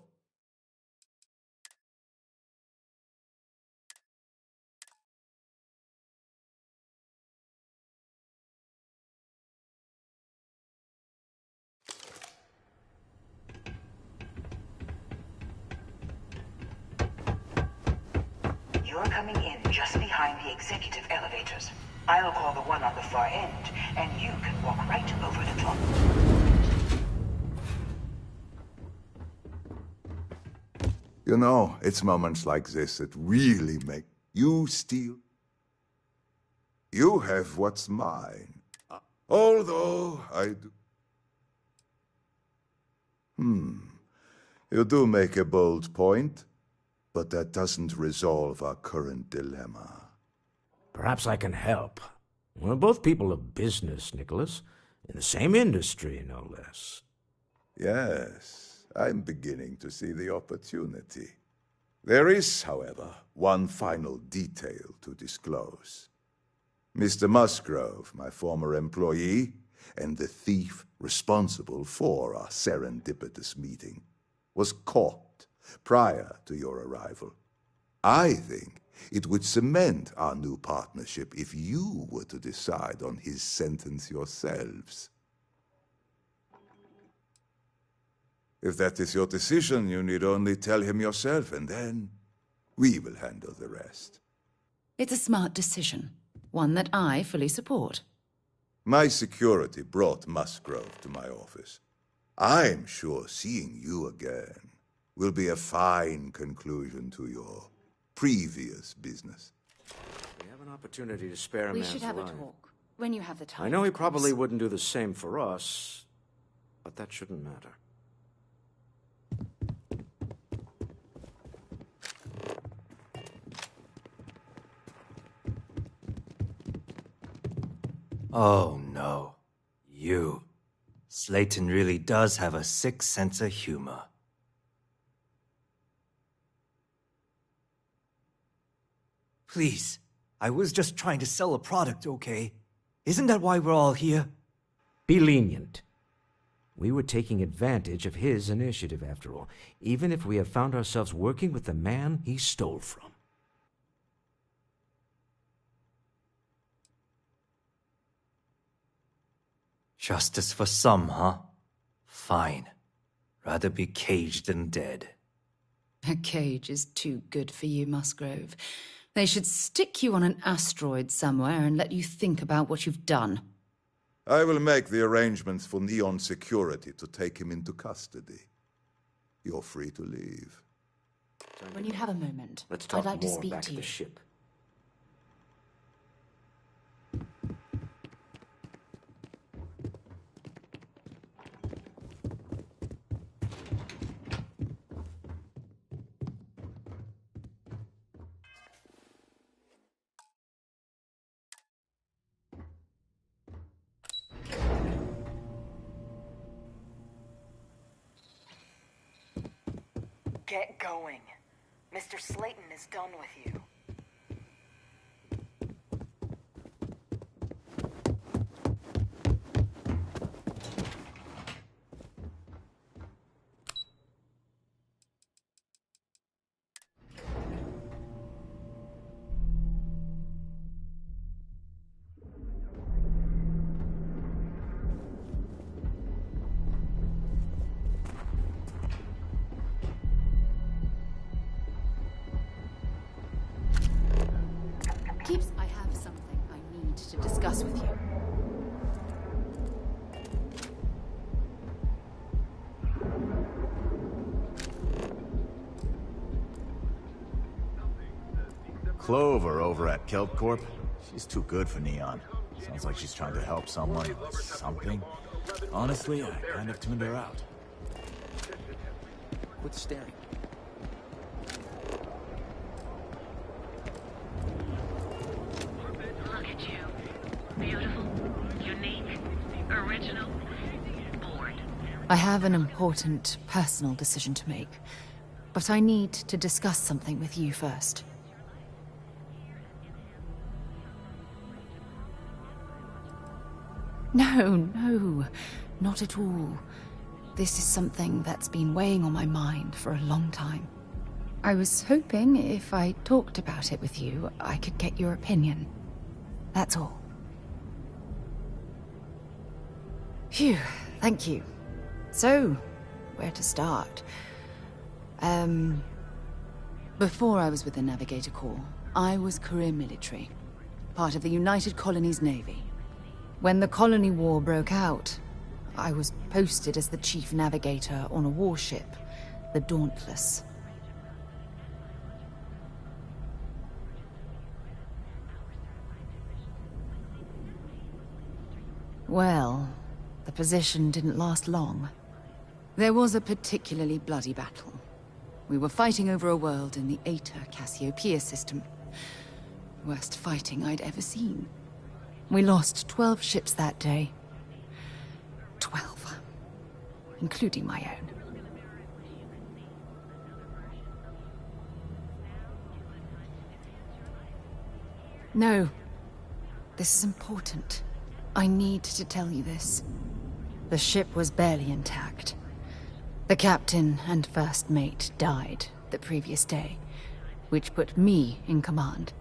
You're coming in just behind the executive elevators. I'll call the one on the far end, and you can walk right over the top. You know, it's moments like this that really make you steal. You have what's mine. Although I do... You do make a bold point, but that doesn't resolve our current dilemma. Perhaps I can help. We're both people of business, Nicholas. In the same industry, no less. Yes, I'm beginning to see the opportunity. There is, however, one final detail to disclose. Mr. Musgrove, my former employee, and the thief responsible for our serendipitous meeting, was caught prior to your arrival. I think it would cement our new partnership if you were to decide on his sentence yourselves. If that is your decision, you need only tell him yourself, and then we will handle the rest. It's a smart decision, one that I fully support. My security brought Musgrove to my office. I'm sure seeing you again will be a fine conclusion to your previous business. We have an opportunity to spare a We man's should have a life. talk, when you have the time. I know he of course. probably wouldn't do the same for us, but that shouldn't matter. Oh no. You. Slayton really does have a sick sense of humor. Please, I was just trying to sell a product, okay? Isn't that why we're all here? Be lenient. We were taking advantage of his initiative, after all, even if we have found ourselves working with the man he stole from. Justice for some, huh? Fine. Rather be caged than dead. A cage is too good for you, Musgrove. They should stick you on an asteroid somewhere and let you think about what you've done. I will make the arrangements for Neon Security to take him into custody. You're free to leave. When you have a moment, Let's talk I'd like to more speak back to at you. the ship. Get going. Mr. Slayton is done with you. Keeps, I have something I need to discuss with you. Clover over at Kelp Corp. She's too good for Neon. Sounds like she's trying to help someone with something. Honestly, I kind of tuned her out. Quit staring. Look at you. Beautiful, unique, original, bored. I have an important personal decision to make, but I need to discuss something with you first. No, not at all. This is something that's been weighing on my mind for a long time. I was hoping if I talked about it with you, I could get your opinion. That's all. Phew, thank you. So, where to start? Before I was with the Navigator Corps, I was career military, part of the United Colonies Navy. When the Colony War broke out, I was posted as the chief navigator on a warship, the Dauntless. Well, the position didn't last long. There was a particularly bloody battle. We were fighting over a world in the Eta Cassiopeia system. Worst fighting I'd ever seen. We lost 12 ships that day. 12. Including my own. No. This is important. I need to tell you this. The ship was barely intact. The captain and first mate died the previous day, which put me in command.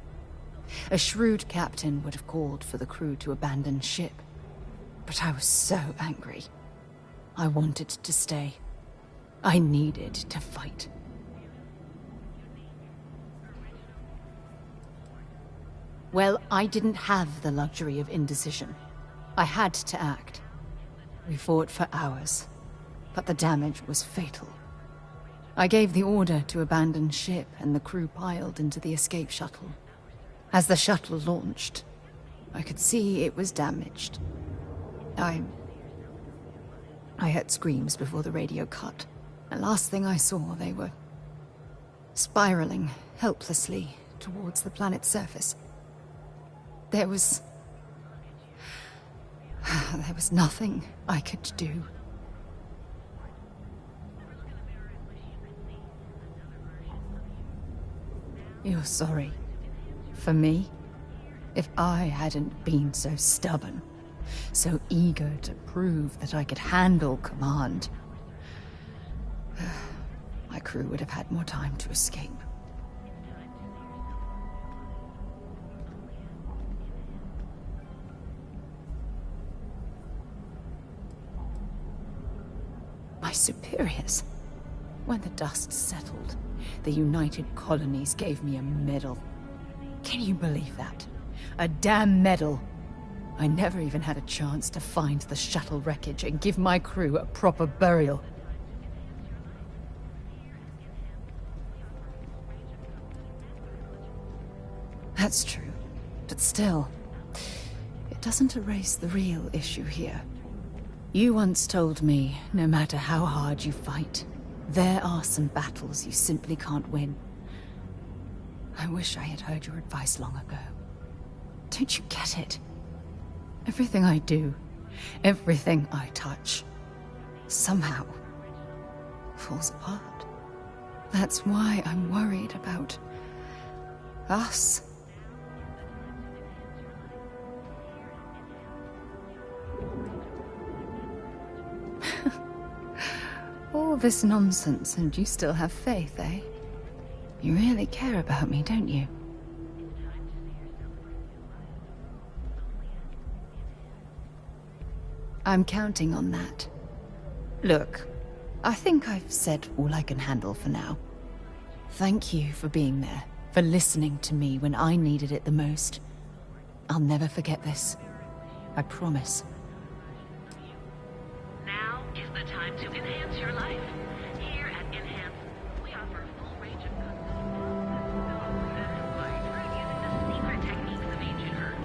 A shrewd captain would have called for the crew to abandon ship. But I was so angry. I wanted to stay. I needed to fight. Well, I didn't have the luxury of indecision. I had to act. We fought for hours, but the damage was fatal. I gave the order to abandon ship, and the crew piled into the escape shuttle. As the shuttle launched, I could see it was damaged. I heard screams before the radio cut. The last thing I saw, they were spiraling helplessly towards the planet's surface. There was nothing I could do. You're sorry. For me? If I hadn't been so stubborn, so eager to prove that I could handle command, my crew would have had more time to escape. superiors. When the dust settled, the United Colonies gave me a medal. Can you believe that? A damn medal! I never even had a chance to find the shuttle wreckage and give my crew a proper burial. That's true, but still, it doesn't erase the real issue here. You once told me, no matter how hard you fight, there are some battles you simply can't win. I wish I had heard your advice long ago. Don't you get it? Everything I do, everything I touch, somehow falls apart. That's why I'm worried about us. All this nonsense and you still have faith, eh? You really care about me, don't you? I'm counting on that. Look, I think I've said all I can handle for now. Thank you for being there, for listening to me when I needed it the most. I'll never forget this. I promise. Now is the time to enhance your life. Here at Enhance, we offer a full range of using the secret techniques of ancient Earth.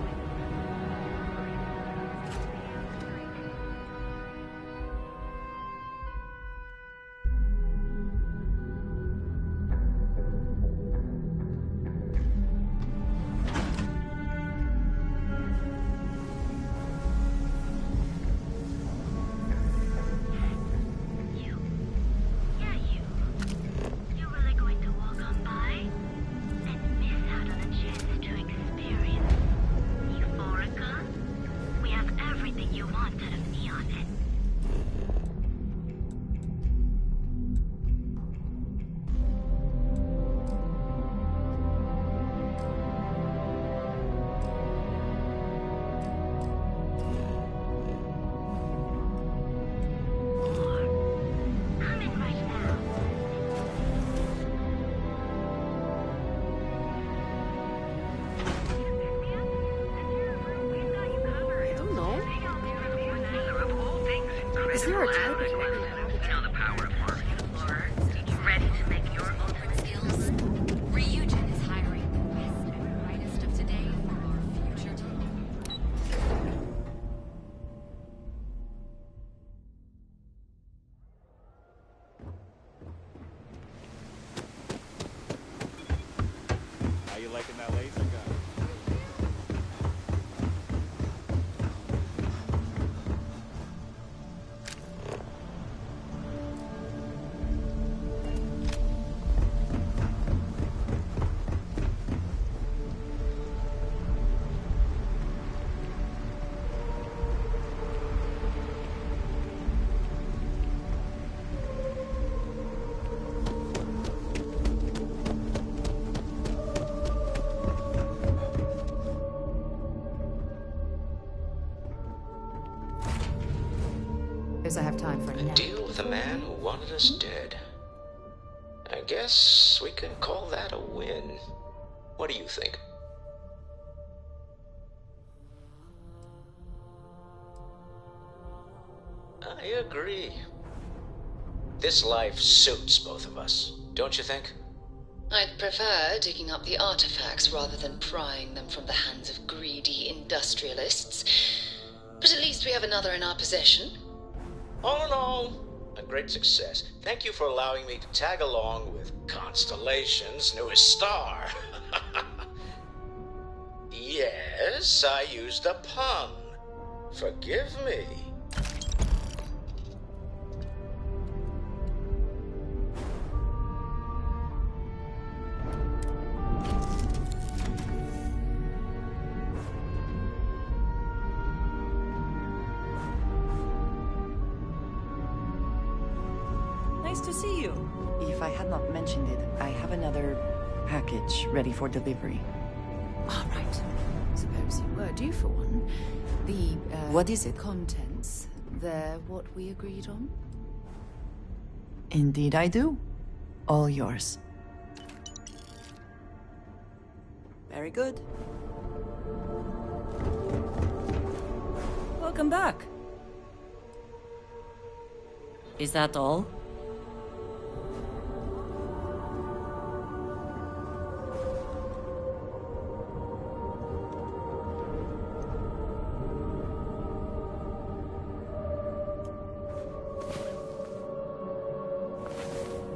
Is there a type of Know the power of market explorer. Ready to make your own skills? Ryujin is hiring the best and brightest of today for our future tomorrow. How you liking that laser gun? I have time for a nap. Deal with a man who wanted us dead. I guess we can call that a win. What do you think? I agree. This life suits both of us, don't you think? I'd prefer digging up the artifacts rather than prying them from the hands of greedy industrialists. But at least we have another in our possession. All in all, a great success. Thank you for allowing me to tag along with Constellation's newest star. Yes, I used a pun. Forgive me. Nice to see you. If I had not mentioned it, I have another package ready for delivery. All right. Suppose you were due for one. The, What is it? Contents. They're what we agreed on? Indeed I do. All yours. Very good. Welcome back. Is that all?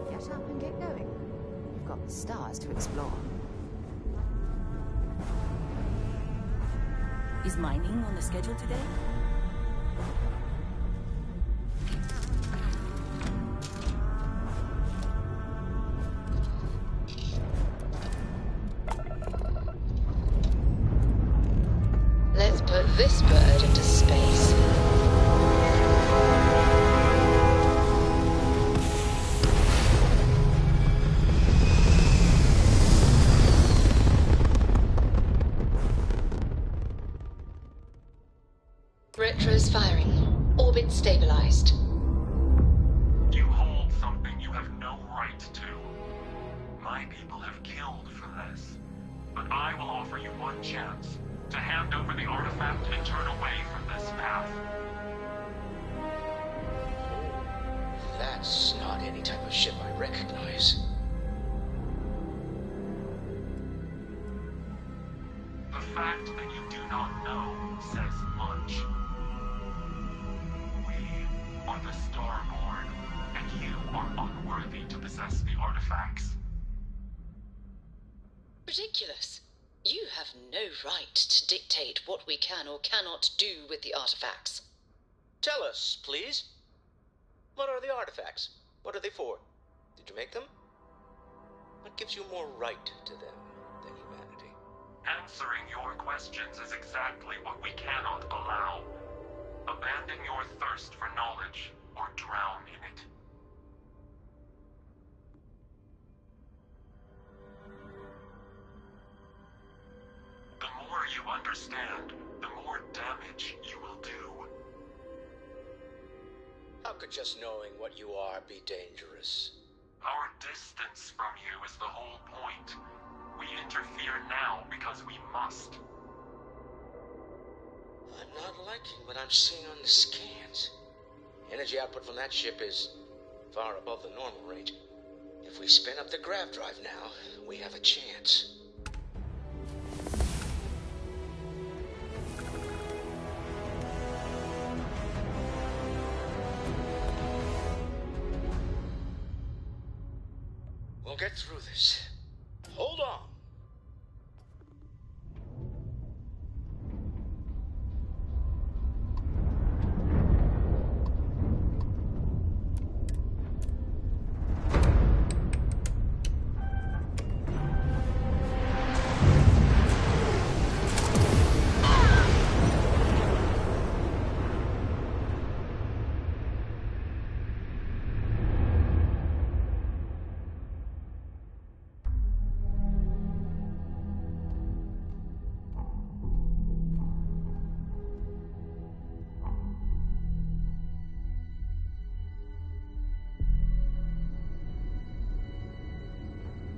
Get up and get going. You've got the stars to explore. Is mining on the schedule today? Let's put this bird into space. Retro's firing. Orbit stabilized. You hold something you have no right to. My people have killed for this. But I will offer you one chance to hand over the artifact and turn away from this path. That's not any type of ship I recognize. The fact that you do not know says much. We are the Starborn, and you are unworthy to possess the artifacts. Ridiculous. You have no right to dictate what we can or cannot do with the artifacts. Tell us, please. What are the artifacts? What are they for? Did you make them? What gives you more right to them than humanity? Answering your questions is exactly what we cannot allow. Abandon your thirst for knowledge, or drown in it. The more you understand, the more damage you will do. How could just knowing what you are be dangerous? Our distance from you is the whole point. We interfere now because we must. I'm not liking what I'm seeing on the scans. Energy output from that ship is far above the normal range. If we spin up the grav drive now, we have a chance. We'll get through this. Hold on.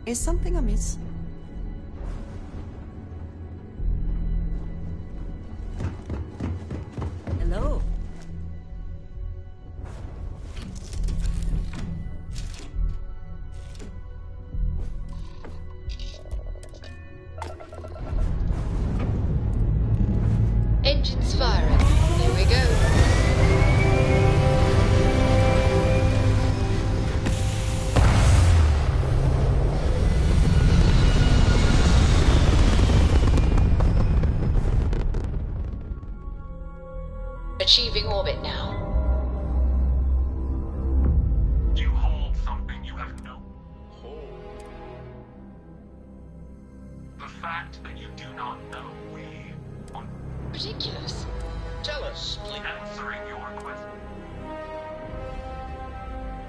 Is something amiss? Hello. Engines firing. Here we go. Achieving orbit now. You hold something you have no hold. The fact that you do not know we are Ridiculous. Tell us, please. Answering your question.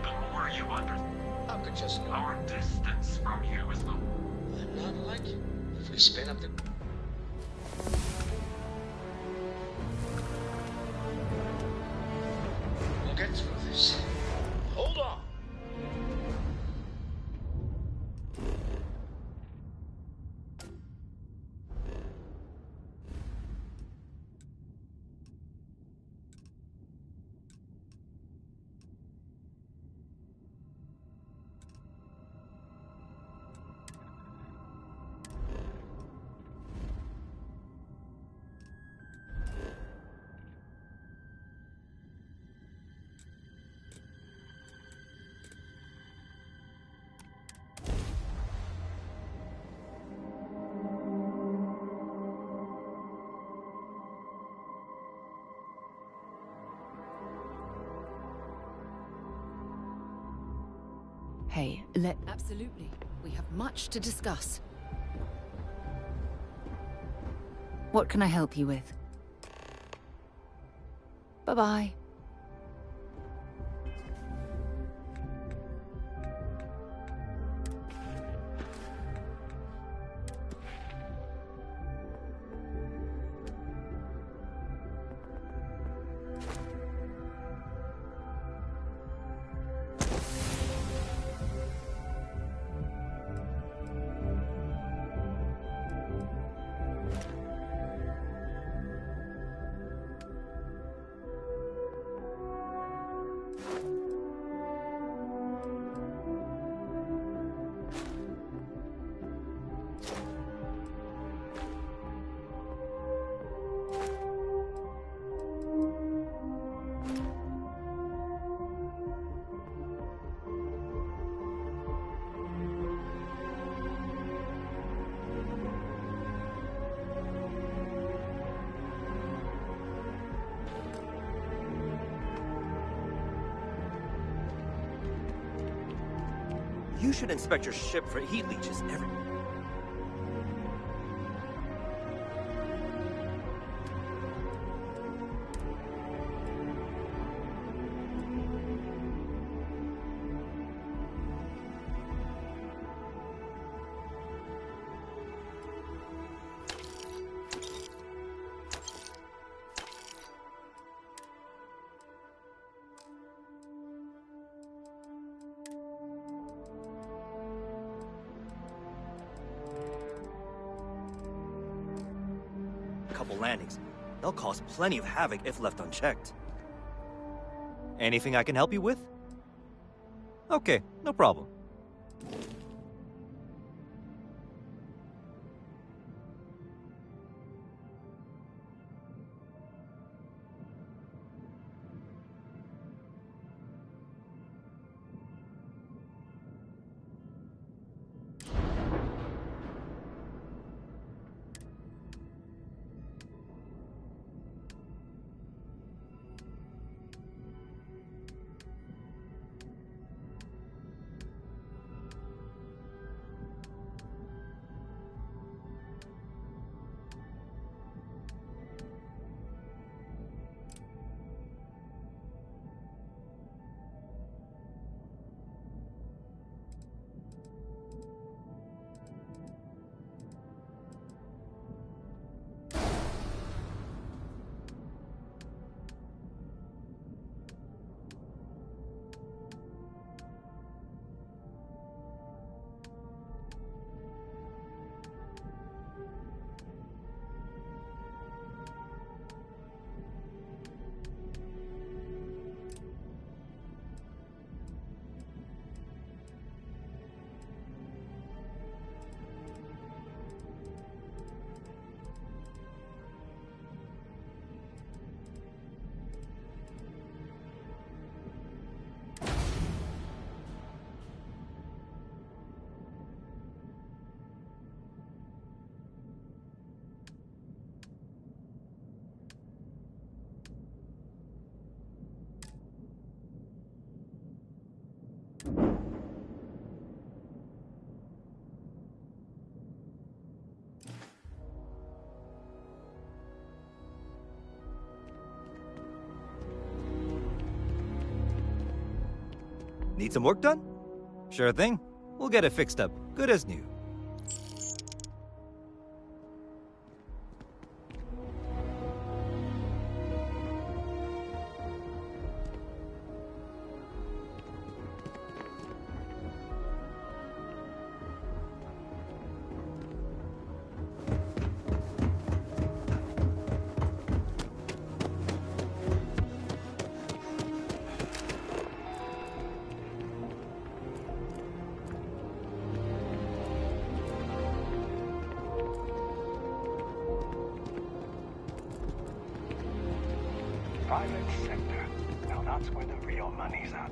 The more you understand. How could just know? Our distance from you is the. I'm not like you. If we spin up the. We'll get through this. Hold on. Hey, Absolutely. We have much to discuss. What can I help you with? Bye-bye. You should inspect your ship for heat leeches every... Couple landings. They'll cause plenty of havoc if left unchecked. Anything I can help you with? Okay, no problem. Need some work done? Sure thing. We'll get it fixed up, good as new. Private sector. Now that's where the real money's at.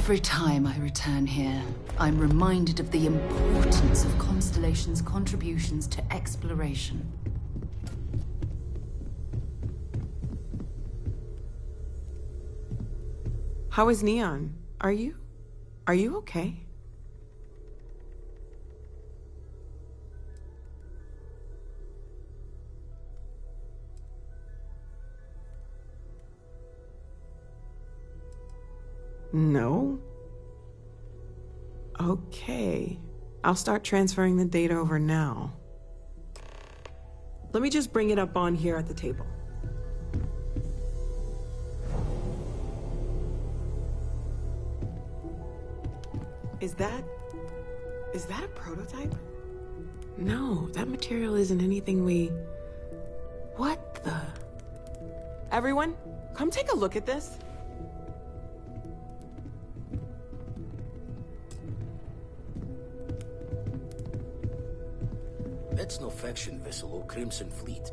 Every time I return here, I'm reminded of the importance of Constellation's contributions to exploration. How is Neon? Are you okay? No? Okay. I'll start transferring the data over now. Let me just bring it up on here at the table. Is that a prototype? No, that material isn't anything we... What the... Everyone, come take a look at this. That's no faction vessel or Crimson Fleet.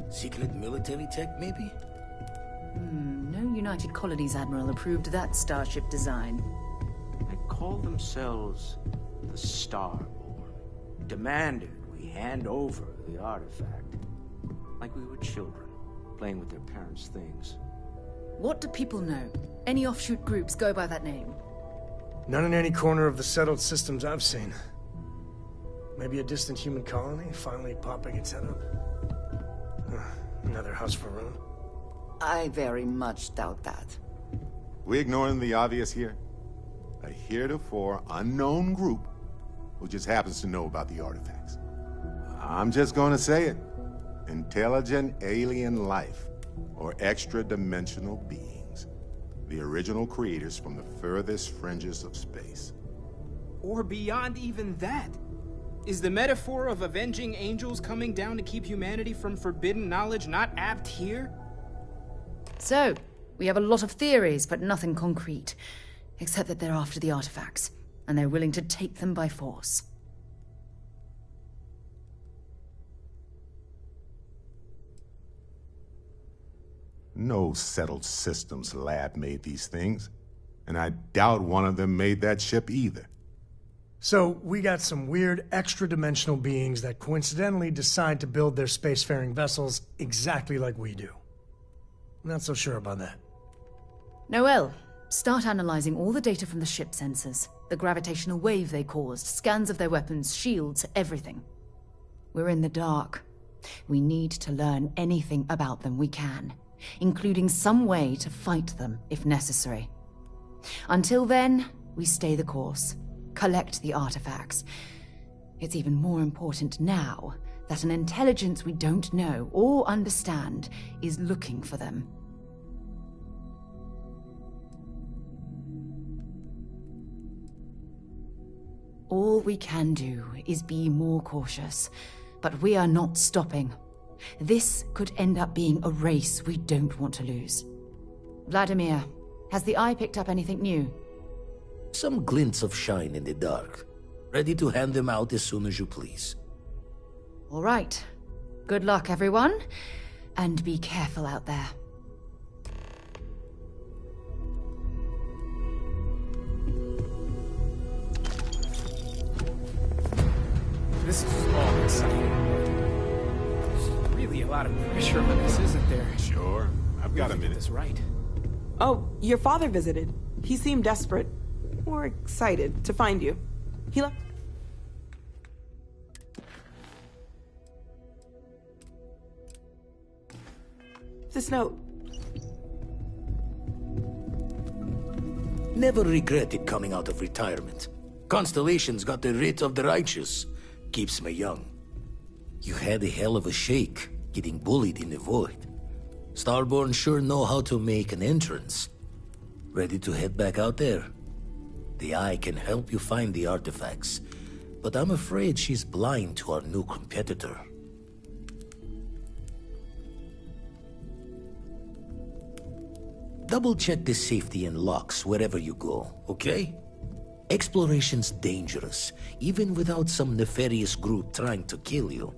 Secret military tech, maybe? No United Colonies Admiral approved that starship design. They call themselves the Starborn. Demanded we hand over the artifact. Like we were children, playing with their parents' things. What do people know? Any offshoot groups go by that name? None in any corner of the settled systems I've seen. Maybe a distant human colony finally popping its head up. Another house for Rune. I very much doubt that. We ignoring the obvious here? A heretofore unknown group who just happens to know about the artifacts. I'm just gonna say it. Intelligent alien life, or extra-dimensional beings. The original creators from the furthest fringes of space. Or beyond even that. Is the metaphor of avenging angels coming down to keep humanity from forbidden knowledge not apt here? So, we have a lot of theories, but nothing concrete. Except that they're after the artifacts, and they're willing to take them by force. No settled systems lab made these things, and I doubt one of them made that ship either. So, we got some weird extra-dimensional beings that coincidentally decide to build their spacefaring vessels exactly like we do. Not so sure about that. Noel, start analyzing all the data from the ship sensors. The gravitational wave they caused, scans of their weapons, shields, everything. We're in the dark. We need to learn anything about them we can, including some way to fight them if necessary. Until then, we stay the course. Collect the artifacts. It's even more important now that an intelligence we don't know or understand is looking for them. All we can do is be more cautious, but we are not stopping. This could end up being a race we don't want to lose. Vladimir, has the Eye picked up anything new? Some glints of shine in the dark. Ready to hand them out as soon as you please. All right. Good luck, everyone. And be careful out there. This is all exciting. There's really a lot of pressure on this, isn't there? Sure. I've got a minute. That's right. Oh, your father visited. He seemed desperate. Or excited to find you. He left. This note. Never regretted coming out of retirement. Constellation's got the writ of the righteous. Keeps me young. You had a hell of a shake, getting bullied in the void. Starborn sure know how to make an entrance. Ready to head back out there? The Eye can help you find the artifacts, but I'm afraid she's blind to our new competitor. Double-check the safety and locks wherever you go, okay? Exploration's dangerous, even without some nefarious group trying to kill you.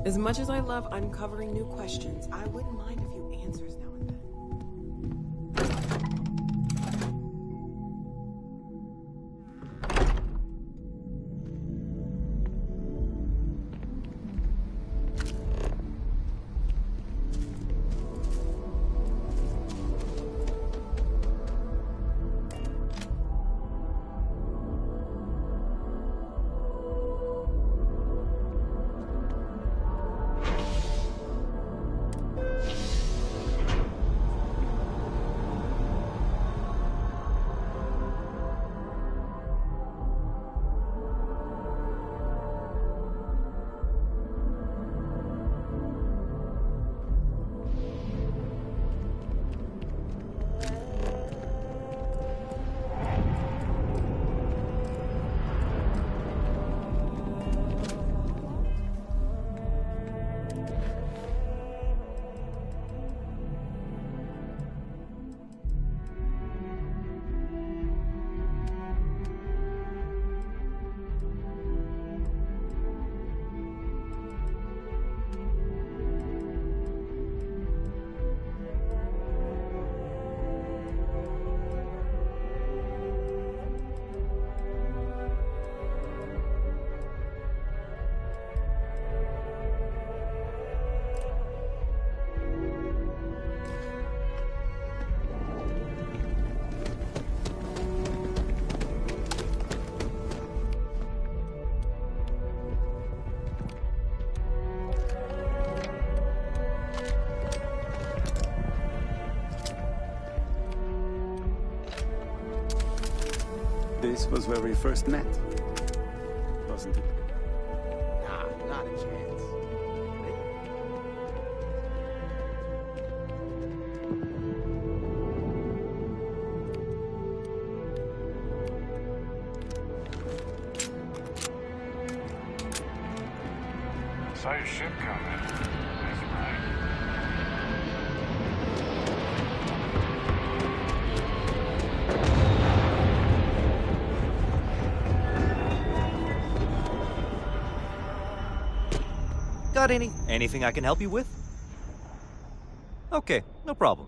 As much as I love uncovering new questions, I wouldn't mind a few answers now and then. This was where we first met, wasn't it? Nah, not a chance. Saw your ship coming. That's right. Got anything I can help you with? Okay, no problem.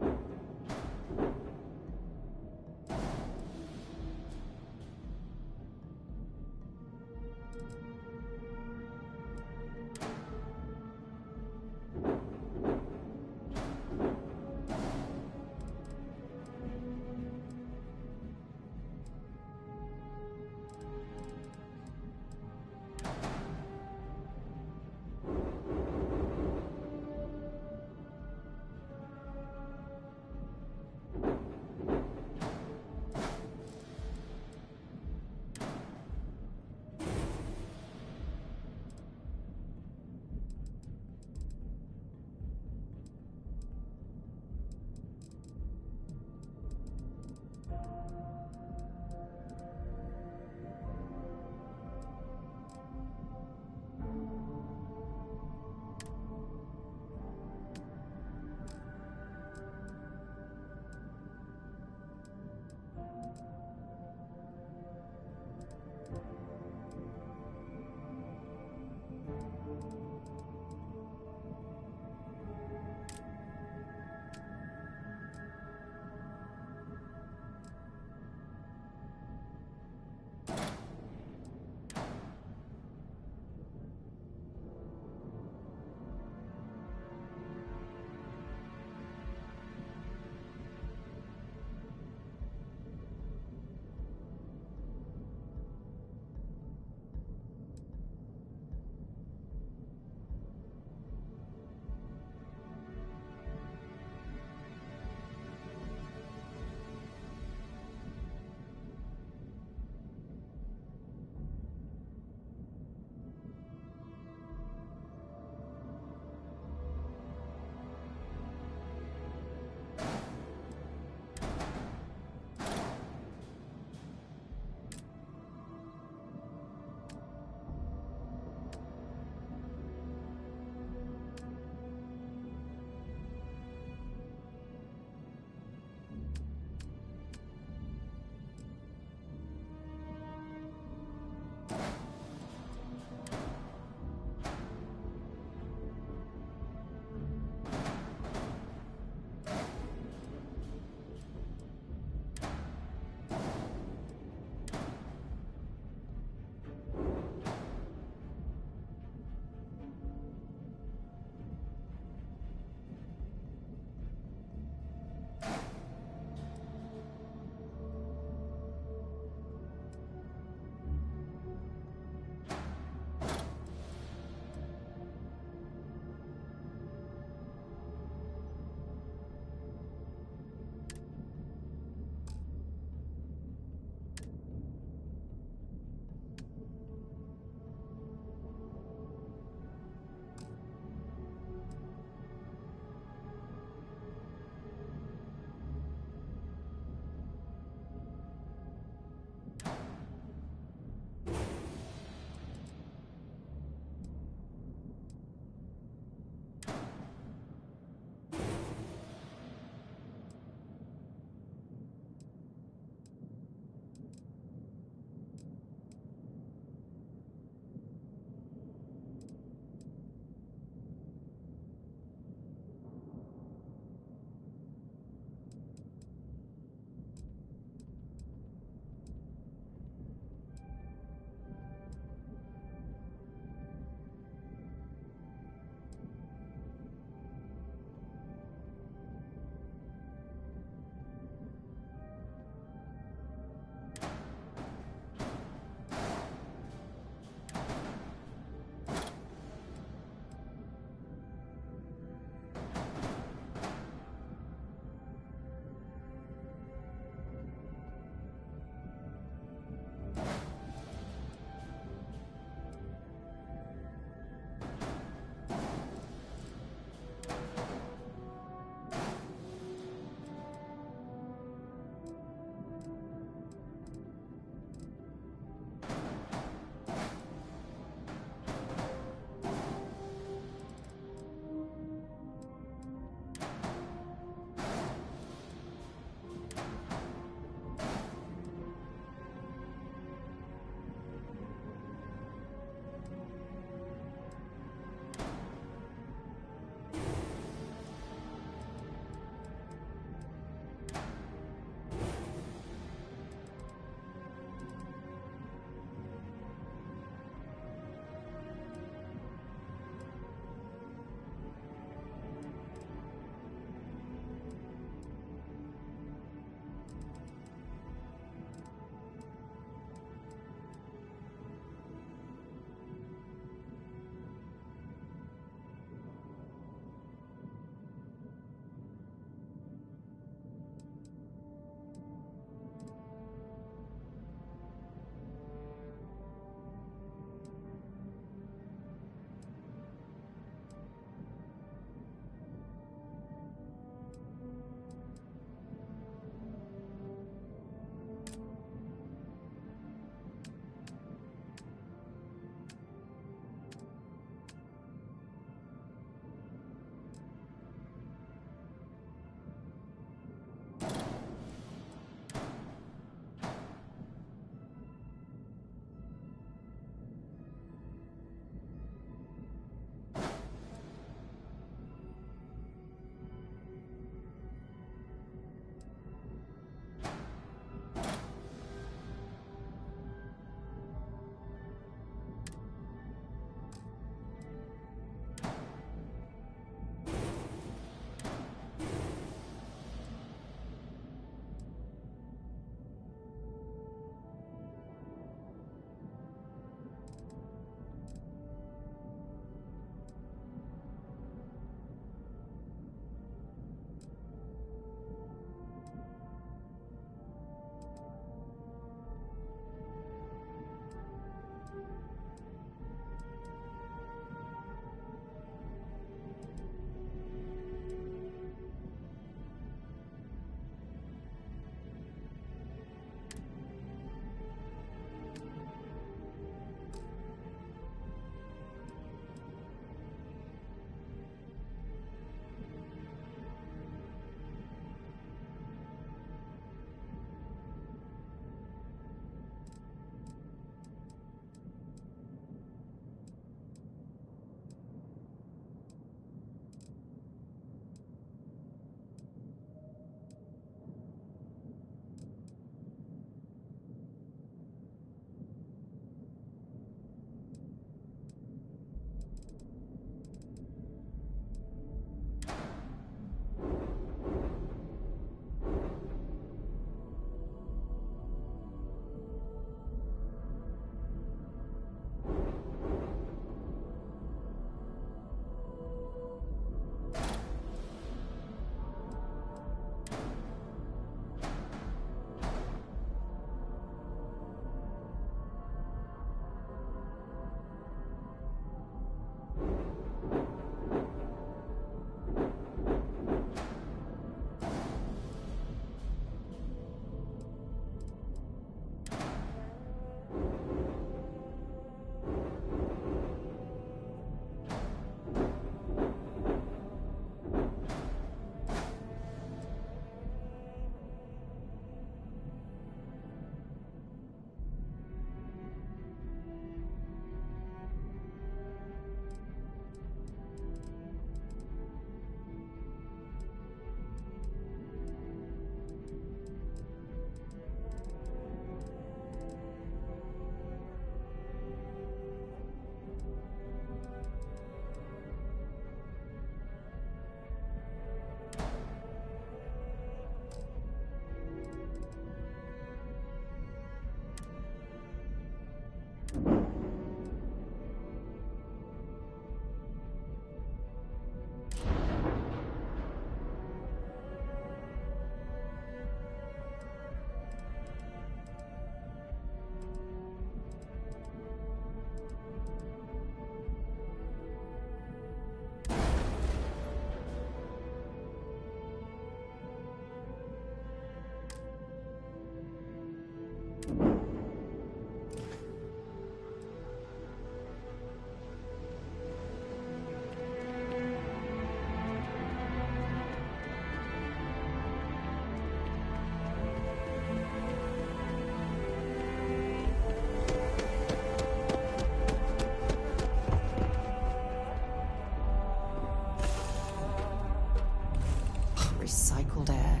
recycled air.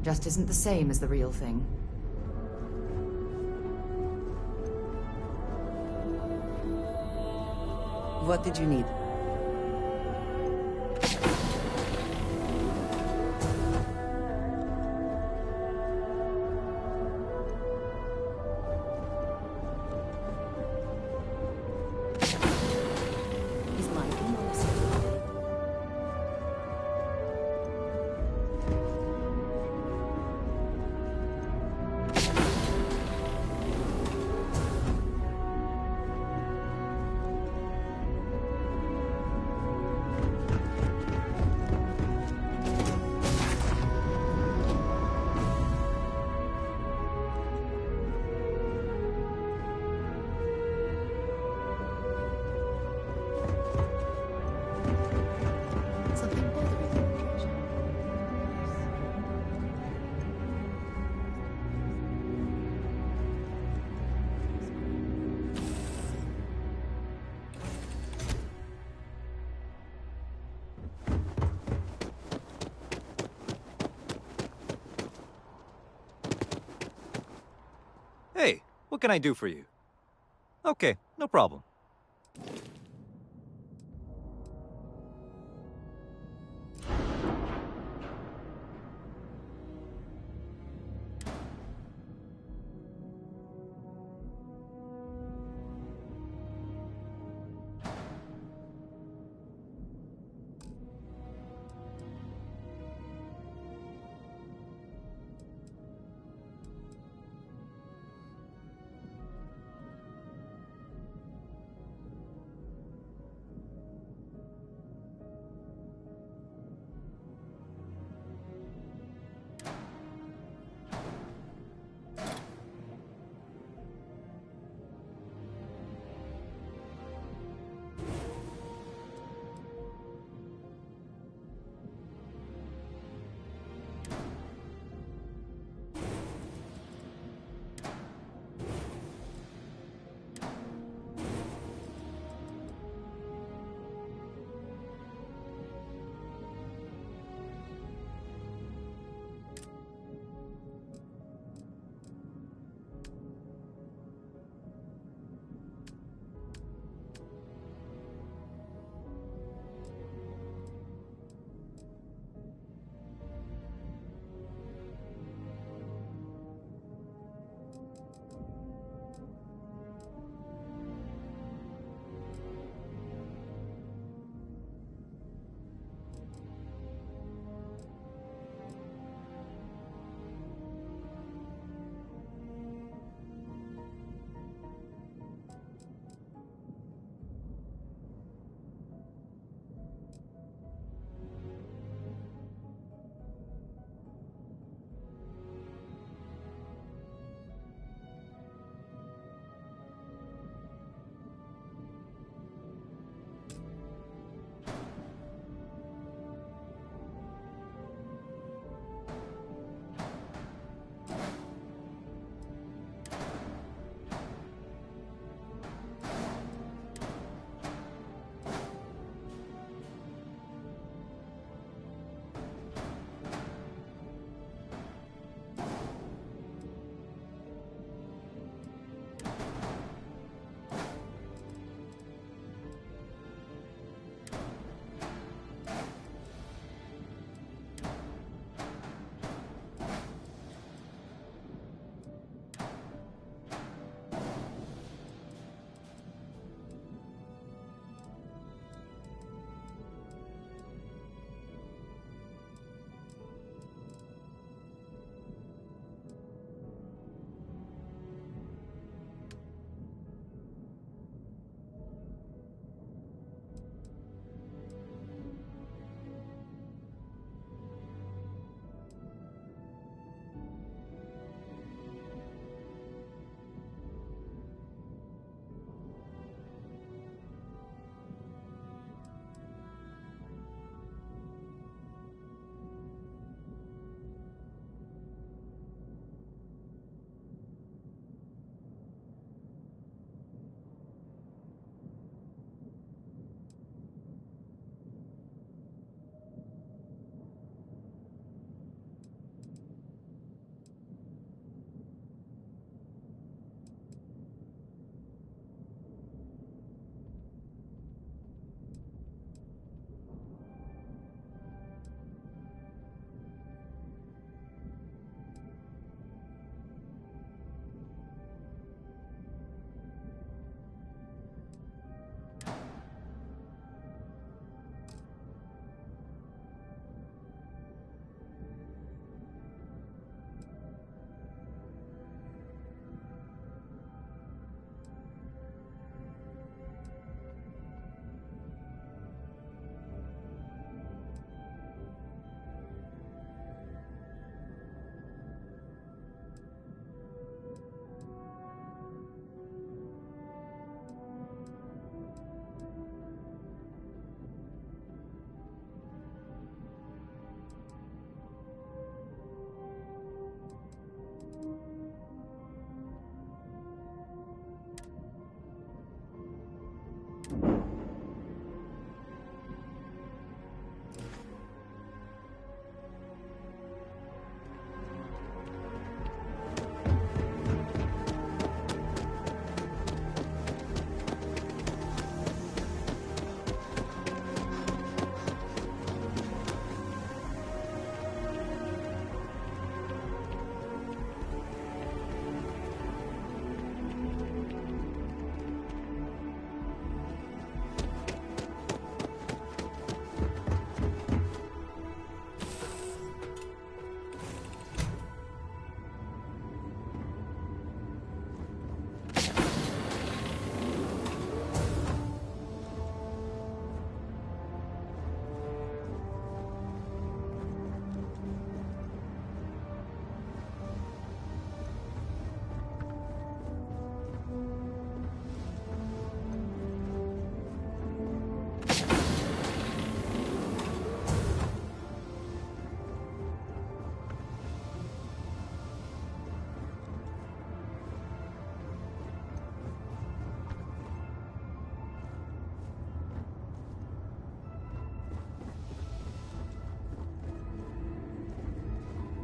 Just isn't the same as the real thing. What did you need? Hey, what can I do for you? Okay, no problem.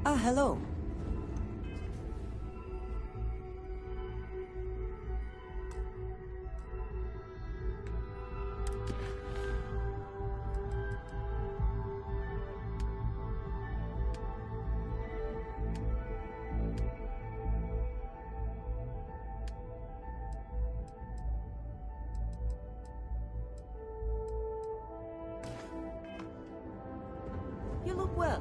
Ah, hello. You look well.